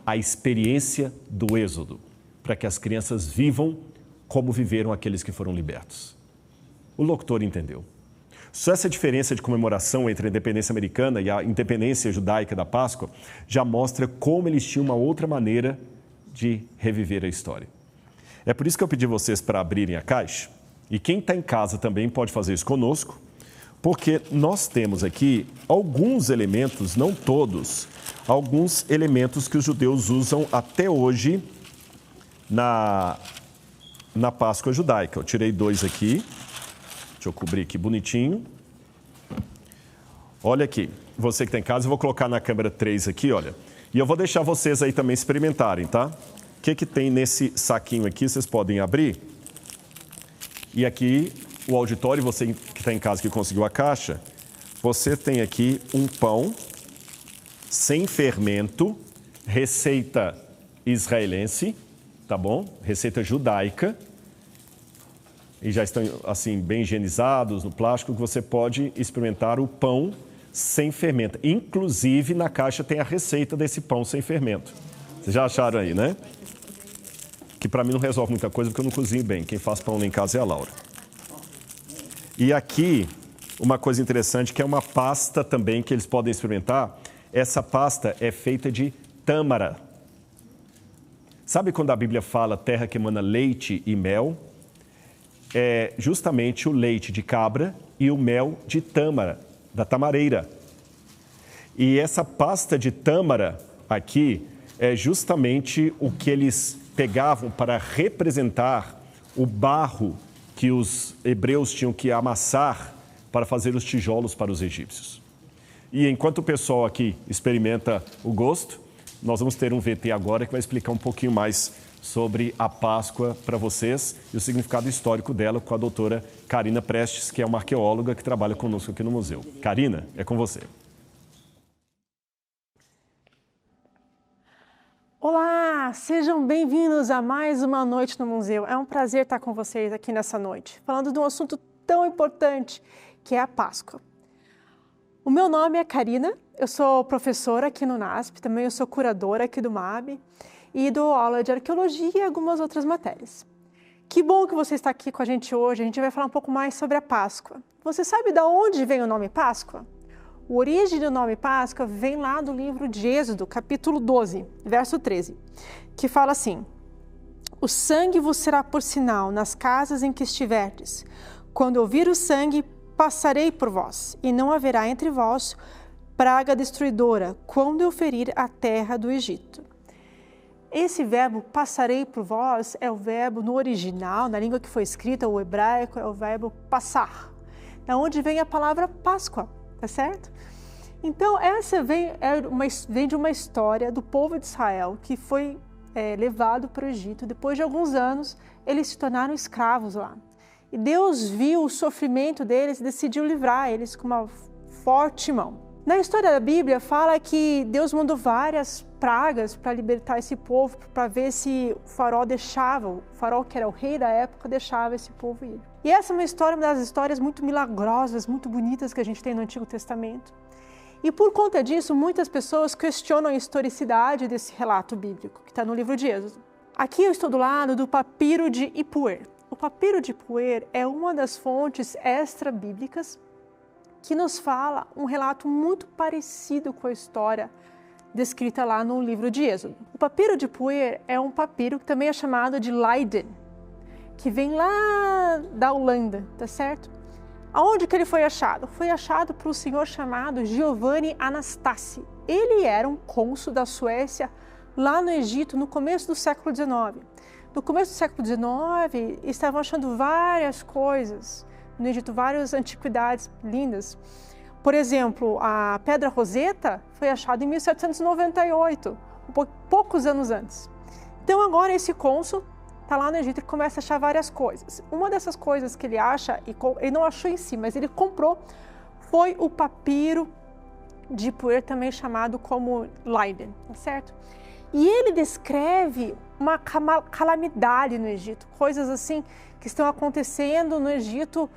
a experiência do Êxodo, para que as crianças vivam como viveram aqueles que foram libertos. O locutor entendeu. Só essa diferença de comemoração entre a independência americana e a independência judaica da Páscoa já mostra como eles tinham uma outra maneira de reviver a história. É por isso que eu pedi vocês para abrirem a caixa, e quem está em casa também pode fazer isso conosco, porque nós temos aqui alguns elementos, não todos, alguns elementos que os judeus usam até hoje na Páscoa judaica. Eu tirei 2 aqui. Deixa eu cobrir aqui bonitinho. Olha aqui, você que está em casa, eu vou colocar na câmera 3 aqui, olha. E eu vou deixar vocês aí também experimentarem, tá? O que tem nesse saquinho aqui, vocês podem abrir. E aqui, o auditório, você que está em casa que conseguiu a caixa, você tem aqui um pão sem fermento, receita israelense, tá bom? Receita judaica. E já estão, assim, bem higienizados no plástico, que você pode experimentar o pão sem fermento. Inclusive, na caixa tem a receita desse pão sem fermento. Vocês já acharam aí, né? Que para mim não resolve muita coisa, porque eu não cozinho bem. Quem faz pão lá em casa é a Laura. E aqui, uma coisa interessante, que é uma pasta também que eles podem experimentar. Essa pasta é feita de tâmara. Sabe quando a Bíblia fala terra que emana leite e mel? É justamente o leite de cabra e o mel de tâmara, da tamareira. E essa pasta de tâmara aqui é justamente o que eles pegavam para representar o barro que os hebreus tinham que amassar para fazer os tijolos para os egípcios. E enquanto o pessoal aqui experimenta o gosto, nós vamos ter um VT agora que vai explicar um pouquinho mais sobre a Páscoa para vocês e o significado histórico dela com a doutora Karina Prestes, que é uma arqueóloga que trabalha conosco aqui no museu. Karina, é com você. Olá, sejam bem-vindos a mais uma noite no museu. É um prazer estar com vocês aqui nessa noite, falando de um assunto tão importante que é a Páscoa. O meu nome é Karina, eu sou professora aqui no NASP, também eu sou curadora aqui do MAB e dou aula de arqueologia e algumas outras matérias. Que bom que você está aqui com a gente hoje, a gente vai falar um pouco mais sobre a Páscoa. Você sabe de onde vem o nome Páscoa? A origem do nome Páscoa vem lá do livro de Êxodo, capítulo 12, verso 13, que fala assim: o sangue vos será por sinal nas casas em que estiverdes. Quando eu vir o sangue, passarei por vós, e não haverá entre vós praga destruidora, quando eu ferir a terra do Egito. Esse verbo, passarei por vós, é o verbo no original, na língua que foi escrita, o hebraico, é o verbo passar, da onde vem a palavra Páscoa, tá certo? Então, essa vem de uma história do povo de Israel que foi levado para o Egito. Depois de alguns anos, eles se tornaram escravos lá. E Deus viu o sofrimento deles e decidiu livrar eles com uma forte mão. Na história da Bíblia fala que Deus mandou várias pragas para libertar esse povo, para ver se o faraó que era o rei da época, deixava esse povo ir. E essa é uma das histórias muito milagrosas, muito bonitas que a gente tem no Antigo Testamento. E por conta disso, muitas pessoas questionam a historicidade desse relato bíblico, que está no livro de Êxodo. Aqui eu estou do lado do papiro de Ipuer. O papiro de Ipuer é uma das fontes extra-bíblicas que nos fala um relato muito parecido com a história descrita lá no livro de Êxodo. O papiro de Ipuer é um papiro que também é chamado de Leiden, que vem lá da Holanda, tá certo? Aonde que ele foi achado? Foi achado por um senhor chamado Giovanni Anastassi. Ele era um cônsul da Suécia lá no Egito no começo do século XIX. No começo do século XIX, estavam achando várias coisas no Egito, várias antiguidades lindas. Por exemplo, a Pedra Roseta foi achada em 1798, poucos anos antes. Então agora esse cônsul está lá no Egito e começa a achar várias coisas. Uma dessas coisas que ele acha, ele não achou em si, mas ele comprou, foi o papiro de Ipuer, também chamado como Leiden, tá certo? E ele descreve uma calamidade no Egito, coisas assim que estão acontecendo no Egito,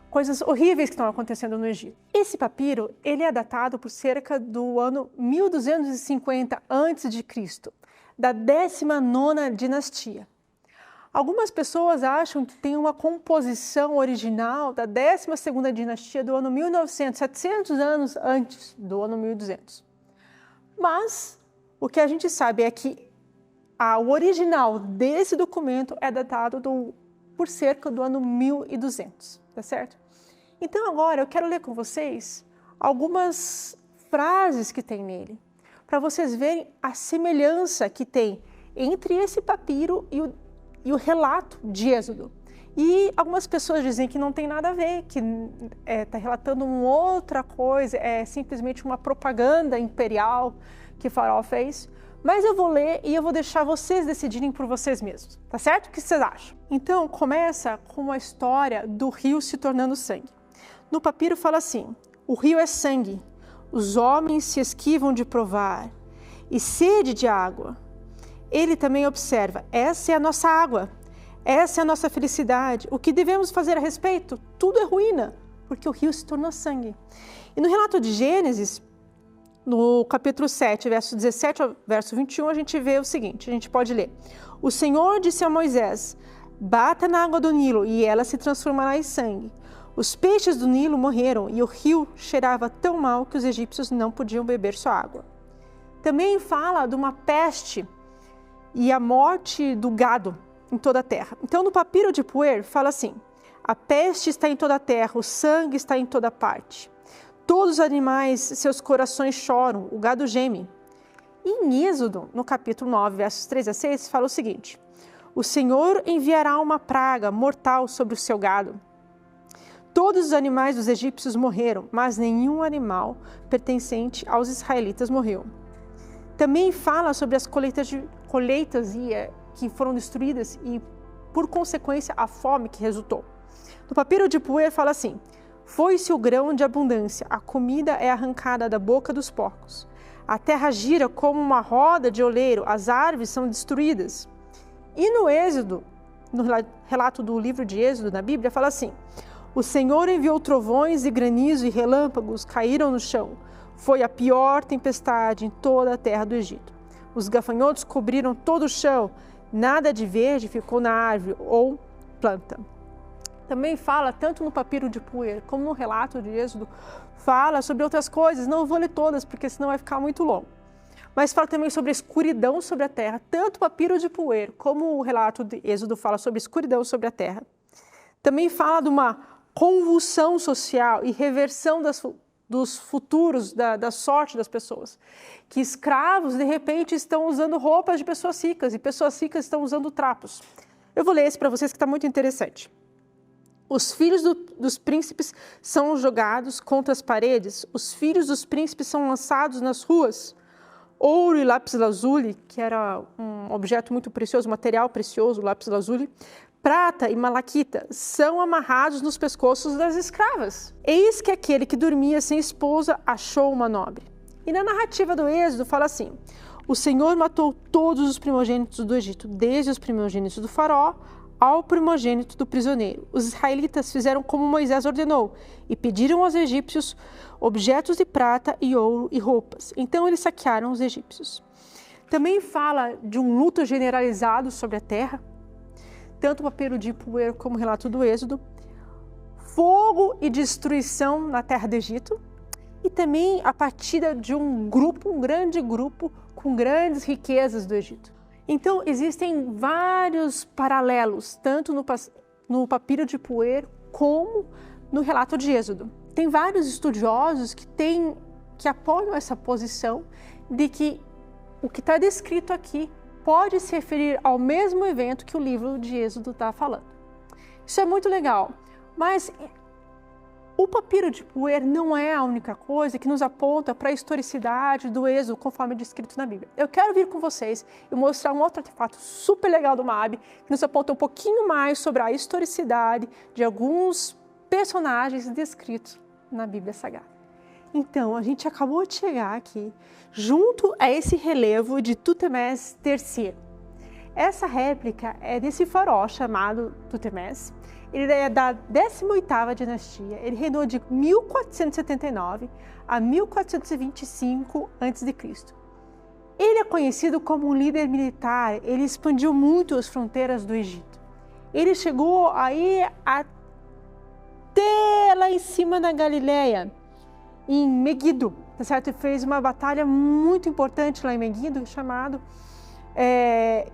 coisas horríveis que estão acontecendo no Egito. Esse papiro, ele é datado por cerca do ano 1250 a.C., da 19ª dinastia. Algumas pessoas acham que tem uma composição original da 12ª dinastia do ano 1900, 700 anos antes do ano 1200. Mas o que a gente sabe é que o original desse documento é datado por cerca do ano 1200, tá certo? Então agora eu quero ler com vocês algumas frases que tem nele, para vocês verem a semelhança que tem entre esse papiro e o relato de Êxodo. E algumas pessoas dizem que não tem nada a ver, que está relatando uma outra coisa, é simplesmente uma propaganda imperial que o faraó fez. Mas eu vou ler e eu vou deixar vocês decidirem por vocês mesmos, tá certo? O que vocês acham? Então, começa com a história do rio se tornando sangue. No papiro fala assim: o rio é sangue, os homens se esquivam de provar, e sede de água. Ele também observa: essa é a nossa água, essa é a nossa felicidade. O que devemos fazer a respeito? Tudo é ruína, porque o rio se tornou sangue. E no relato de Gênesis, no capítulo 7, verso 17 ao verso 21, a gente vê o seguinte, a gente pode ler: o Senhor disse a Moisés: bata na água do Nilo e ela se transformará em sangue. Os peixes do Nilo morreram e o rio cheirava tão mal que os egípcios não podiam beber sua água. Também fala de uma peste e a morte do gado em toda a terra. Então no papiro de Ipuer fala assim: a peste está em toda a terra, o sangue está em toda parte. Todos os animais, seus corações choram, o gado geme. E em Êxodo, no capítulo 9, versos 3 a 6, fala o seguinte: o Senhor enviará uma praga mortal sobre o seu gado. Todos os animais dos egípcios morreram, mas nenhum animal pertencente aos israelitas morreu. Também fala sobre as colheitas que foram destruídas e, por consequência, a fome que resultou. No papiro de Ipuer fala assim: foi-se o grão de abundância, a comida é arrancada da boca dos porcos. A terra gira como uma roda de oleiro, as árvores são destruídas. E no Êxodo, no relato do livro de Êxodo, na Bíblia, fala assim: o Senhor enviou trovões e granizo e relâmpagos caíram no chão. Foi a pior tempestade em toda a terra do Egito. Os gafanhotos cobriram todo o chão, nada de verde ficou na árvore ou planta. Também fala, tanto no papiro de Ipuer como no relato de Êxodo, fala sobre outras coisas. Não vou ler todas, porque senão vai ficar muito longo. Mas fala também sobre a escuridão sobre a terra. Tanto o papiro de Ipuer como o relato de Êxodo fala sobre escuridão sobre a terra. Também fala de uma convulsão social e reversão dos futuros, da sorte das pessoas. Que escravos, de repente, estão usando roupas de pessoas ricas e pessoas ricas estão usando trapos. Eu vou ler esse para vocês que está muito interessante. Os filhos dos príncipes são jogados contra as paredes, os filhos dos príncipes são lançados nas ruas. Ouro e lápis lazuli, que era um objeto muito precioso, material precioso, lápis lazuli, prata e malaquita são amarrados nos pescoços das escravas. Eis que aquele que dormia sem esposa achou uma nobre. E na narrativa do Êxodo fala assim: o Senhor matou todos os primogênitos do Egito, desde os primogênitos do faraó ao primogênito do prisioneiro. Os israelitas fizeram como Moisés ordenou e pediram aos egípcios objetos de prata e ouro e roupas. Então eles saquearam os egípcios. Também fala de um luto generalizado sobre a terra, tanto o papiro de Ipuer como o relato do Êxodo, fogo e destruição na terra do Egito, e também a partida de um grande grupo com grandes riquezas do Egito. Então, existem vários paralelos, tanto no papiro de Ipuer como no relato de Êxodo. Tem vários estudiosos que apoiam essa posição de que o que está descrito aqui pode se referir ao mesmo evento que o livro de Êxodo está falando. Isso é muito legal, mas o papiro de Ipuer não é a única coisa que nos aponta para a historicidade do Êxodo conforme descrito na Bíblia. Eu quero vir com vocês e mostrar um outro artefato super legal do Moab que nos aponta um pouquinho mais sobre a historicidade de alguns personagens descritos na Bíblia Sagrada. Então, a gente acabou de chegar aqui junto a esse relevo de Tutemés III. Essa réplica é desse faraó chamado Tutemés. Ele é da 18ª dinastia, ele reinou de 1479 a 1425 a.C. Ele é conhecido como um líder militar, ele expandiu muito as fronteiras do Egito. Ele chegou aí até lá em cima da Galileia, em Megido, tá certo? Ele fez uma batalha muito importante lá em Megido,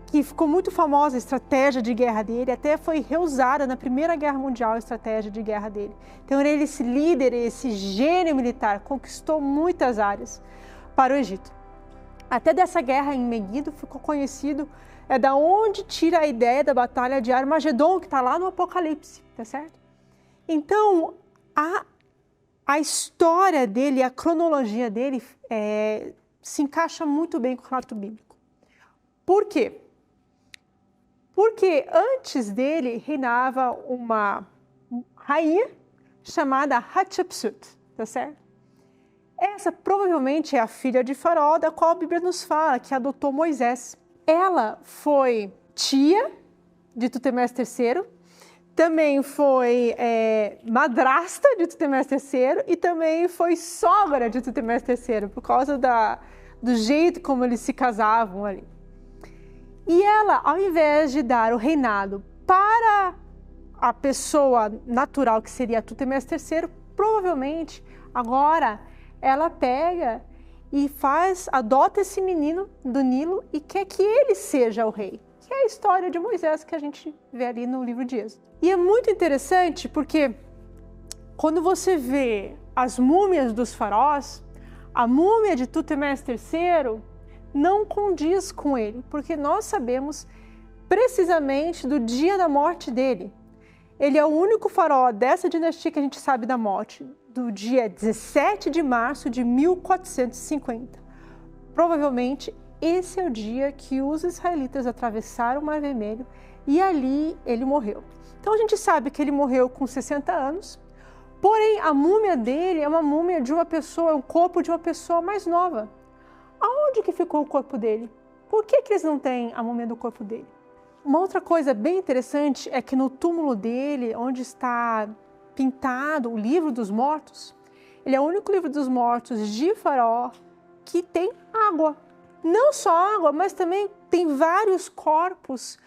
que ficou muito famosa a estratégia de guerra dele, até foi reusada na Primeira Guerra Mundial a estratégia de guerra dele. Então ele, esse líder, esse gênio militar, conquistou muitas áreas para o Egito. Até dessa guerra em Megido ficou conhecido, da onde tira a ideia da batalha de Armagedon, que está lá no Apocalipse, tá certo? Então, a história dele, a cronologia dele se encaixa muito bem com o relato bíblico. Por quê? Porque antes dele reinava uma rainha chamada Hatshepsut, tá certo? Essa provavelmente é a filha de Faraó, da qual a Bíblia nos fala, que adotou Moisés. Ela foi tia de Tutemés III, também foi madrasta de Tutemés III e também foi sogra de Tutemés III, por causa do jeito como eles se casavam ali. E ela, ao invés de dar o reinado para a pessoa natural, que seria Tutemés III, provavelmente agora ela pega e adota esse menino do Nilo e quer que ele seja o rei, que é a história de Moisés que a gente vê ali no livro de Êxodo. E é muito interessante porque quando você vê as múmias dos faraós, a múmia de Tutemés III não condiz com ele, porque nós sabemos precisamente do dia da morte dele. Ele é o único faraó dessa dinastia que a gente sabe da morte, do dia 17 de março de 1450. Provavelmente esse é o dia que os israelitas atravessaram o Mar Vermelho e ali ele morreu. Então a gente sabe que ele morreu com 60 anos, porém a múmia dele é uma múmia de uma pessoa, é um corpo de uma pessoa mais nova. Aonde que ficou o corpo dele? Por que eles não têm a múmia do corpo dele? Uma outra coisa bem interessante é que no túmulo dele, onde está pintado o livro dos mortos, ele é o único livro dos mortos de Faraó que tem água. Não só água, mas também tem vários corpos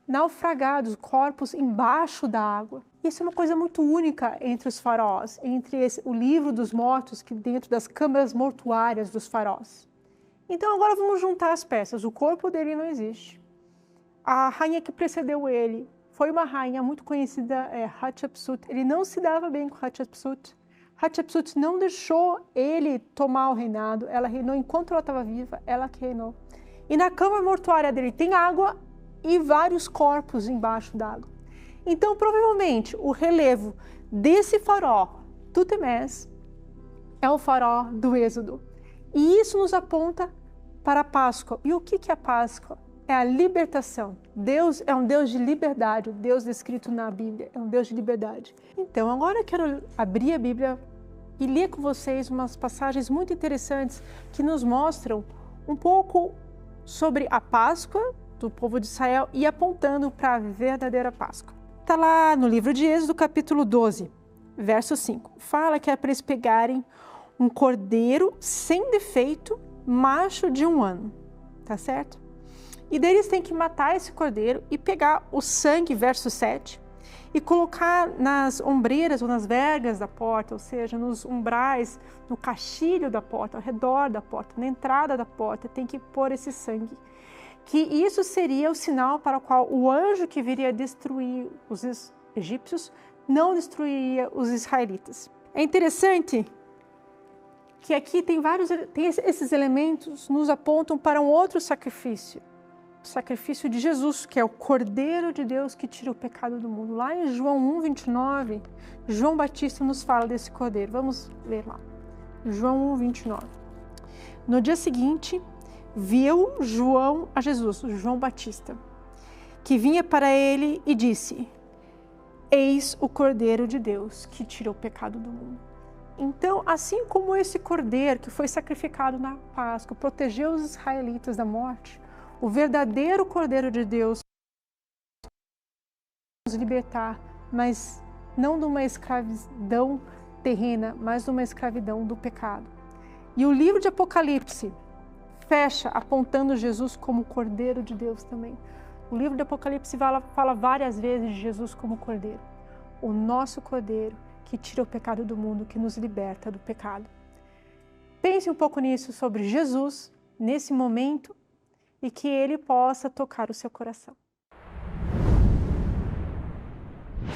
naufragados, corpos embaixo da água. Isso é uma coisa muito única entre os faraós, entre o livro dos mortos, que dentro das câmaras mortuárias dos faraós. Então agora vamos juntar as peças. O corpo dele não existe. A rainha que precedeu ele foi uma rainha muito conhecida, Hatshepsut. Ele não se dava bem com Hatshepsut. Hatshepsut não deixou ele tomar o reinado. Ela reinou enquanto ela estava viva, ela que reinou. E na câmara mortuária dele tem água e vários corpos embaixo d'água. Então provavelmente o relevo desse faraó, Tutemés, é o faraó do Êxodo. E isso nos aponta para a Páscoa. E o que é a Páscoa? é a libertação. Deus é um Deus de liberdade, o Deus descrito na Bíblia é um Deus de liberdade. Então, agora eu quero abrir a Bíblia e ler com vocês umas passagens muito interessantes que nos mostram um pouco sobre a Páscoa do povo de Israel e apontando para a verdadeira Páscoa. Está lá no livro de Êxodo, capítulo 12, verso 5. Fala que é para eles pegarem um cordeiro sem defeito, macho de 1 ano, tá certo? E daí eles têm que matar esse cordeiro e pegar o sangue, verso 7, e colocar nas ombreiras ou nas vergas da porta, ou seja, nos umbrais, no caixilho da porta, ao redor da porta, na entrada da porta, tem que pôr esse sangue. Que isso seria o sinal para o qual o anjo que viria destruir os egípcios não destruiria os israelitas. É interessante que aqui tem esses elementos nos apontam para um outro sacrifício. O sacrifício de Jesus, que é o Cordeiro de Deus que tira o pecado do mundo. Lá em João 1:29, João Batista nos fala desse Cordeiro. Vamos ler lá. João 1:29. No dia seguinte, viu João a Jesus, João Batista, que vinha para ele e disse: Eis o Cordeiro de Deus que tira o pecado do mundo. Então, assim como esse Cordeiro que foi sacrificado na Páscoa protegeu os israelitas da morte, o verdadeiro Cordeiro de Deus nos libertar, mas não de uma escravidão terrena, mas de uma escravidão do pecado. E o livro de Apocalipse fecha apontando Jesus como Cordeiro de Deus também. O livro de Apocalipse fala várias vezes de Jesus como Cordeiro. O nosso Cordeiro que tira o pecado do mundo, que nos liberta do pecado. Pense um pouco nisso sobre Jesus, nesse momento, e que Ele possa tocar o seu coração.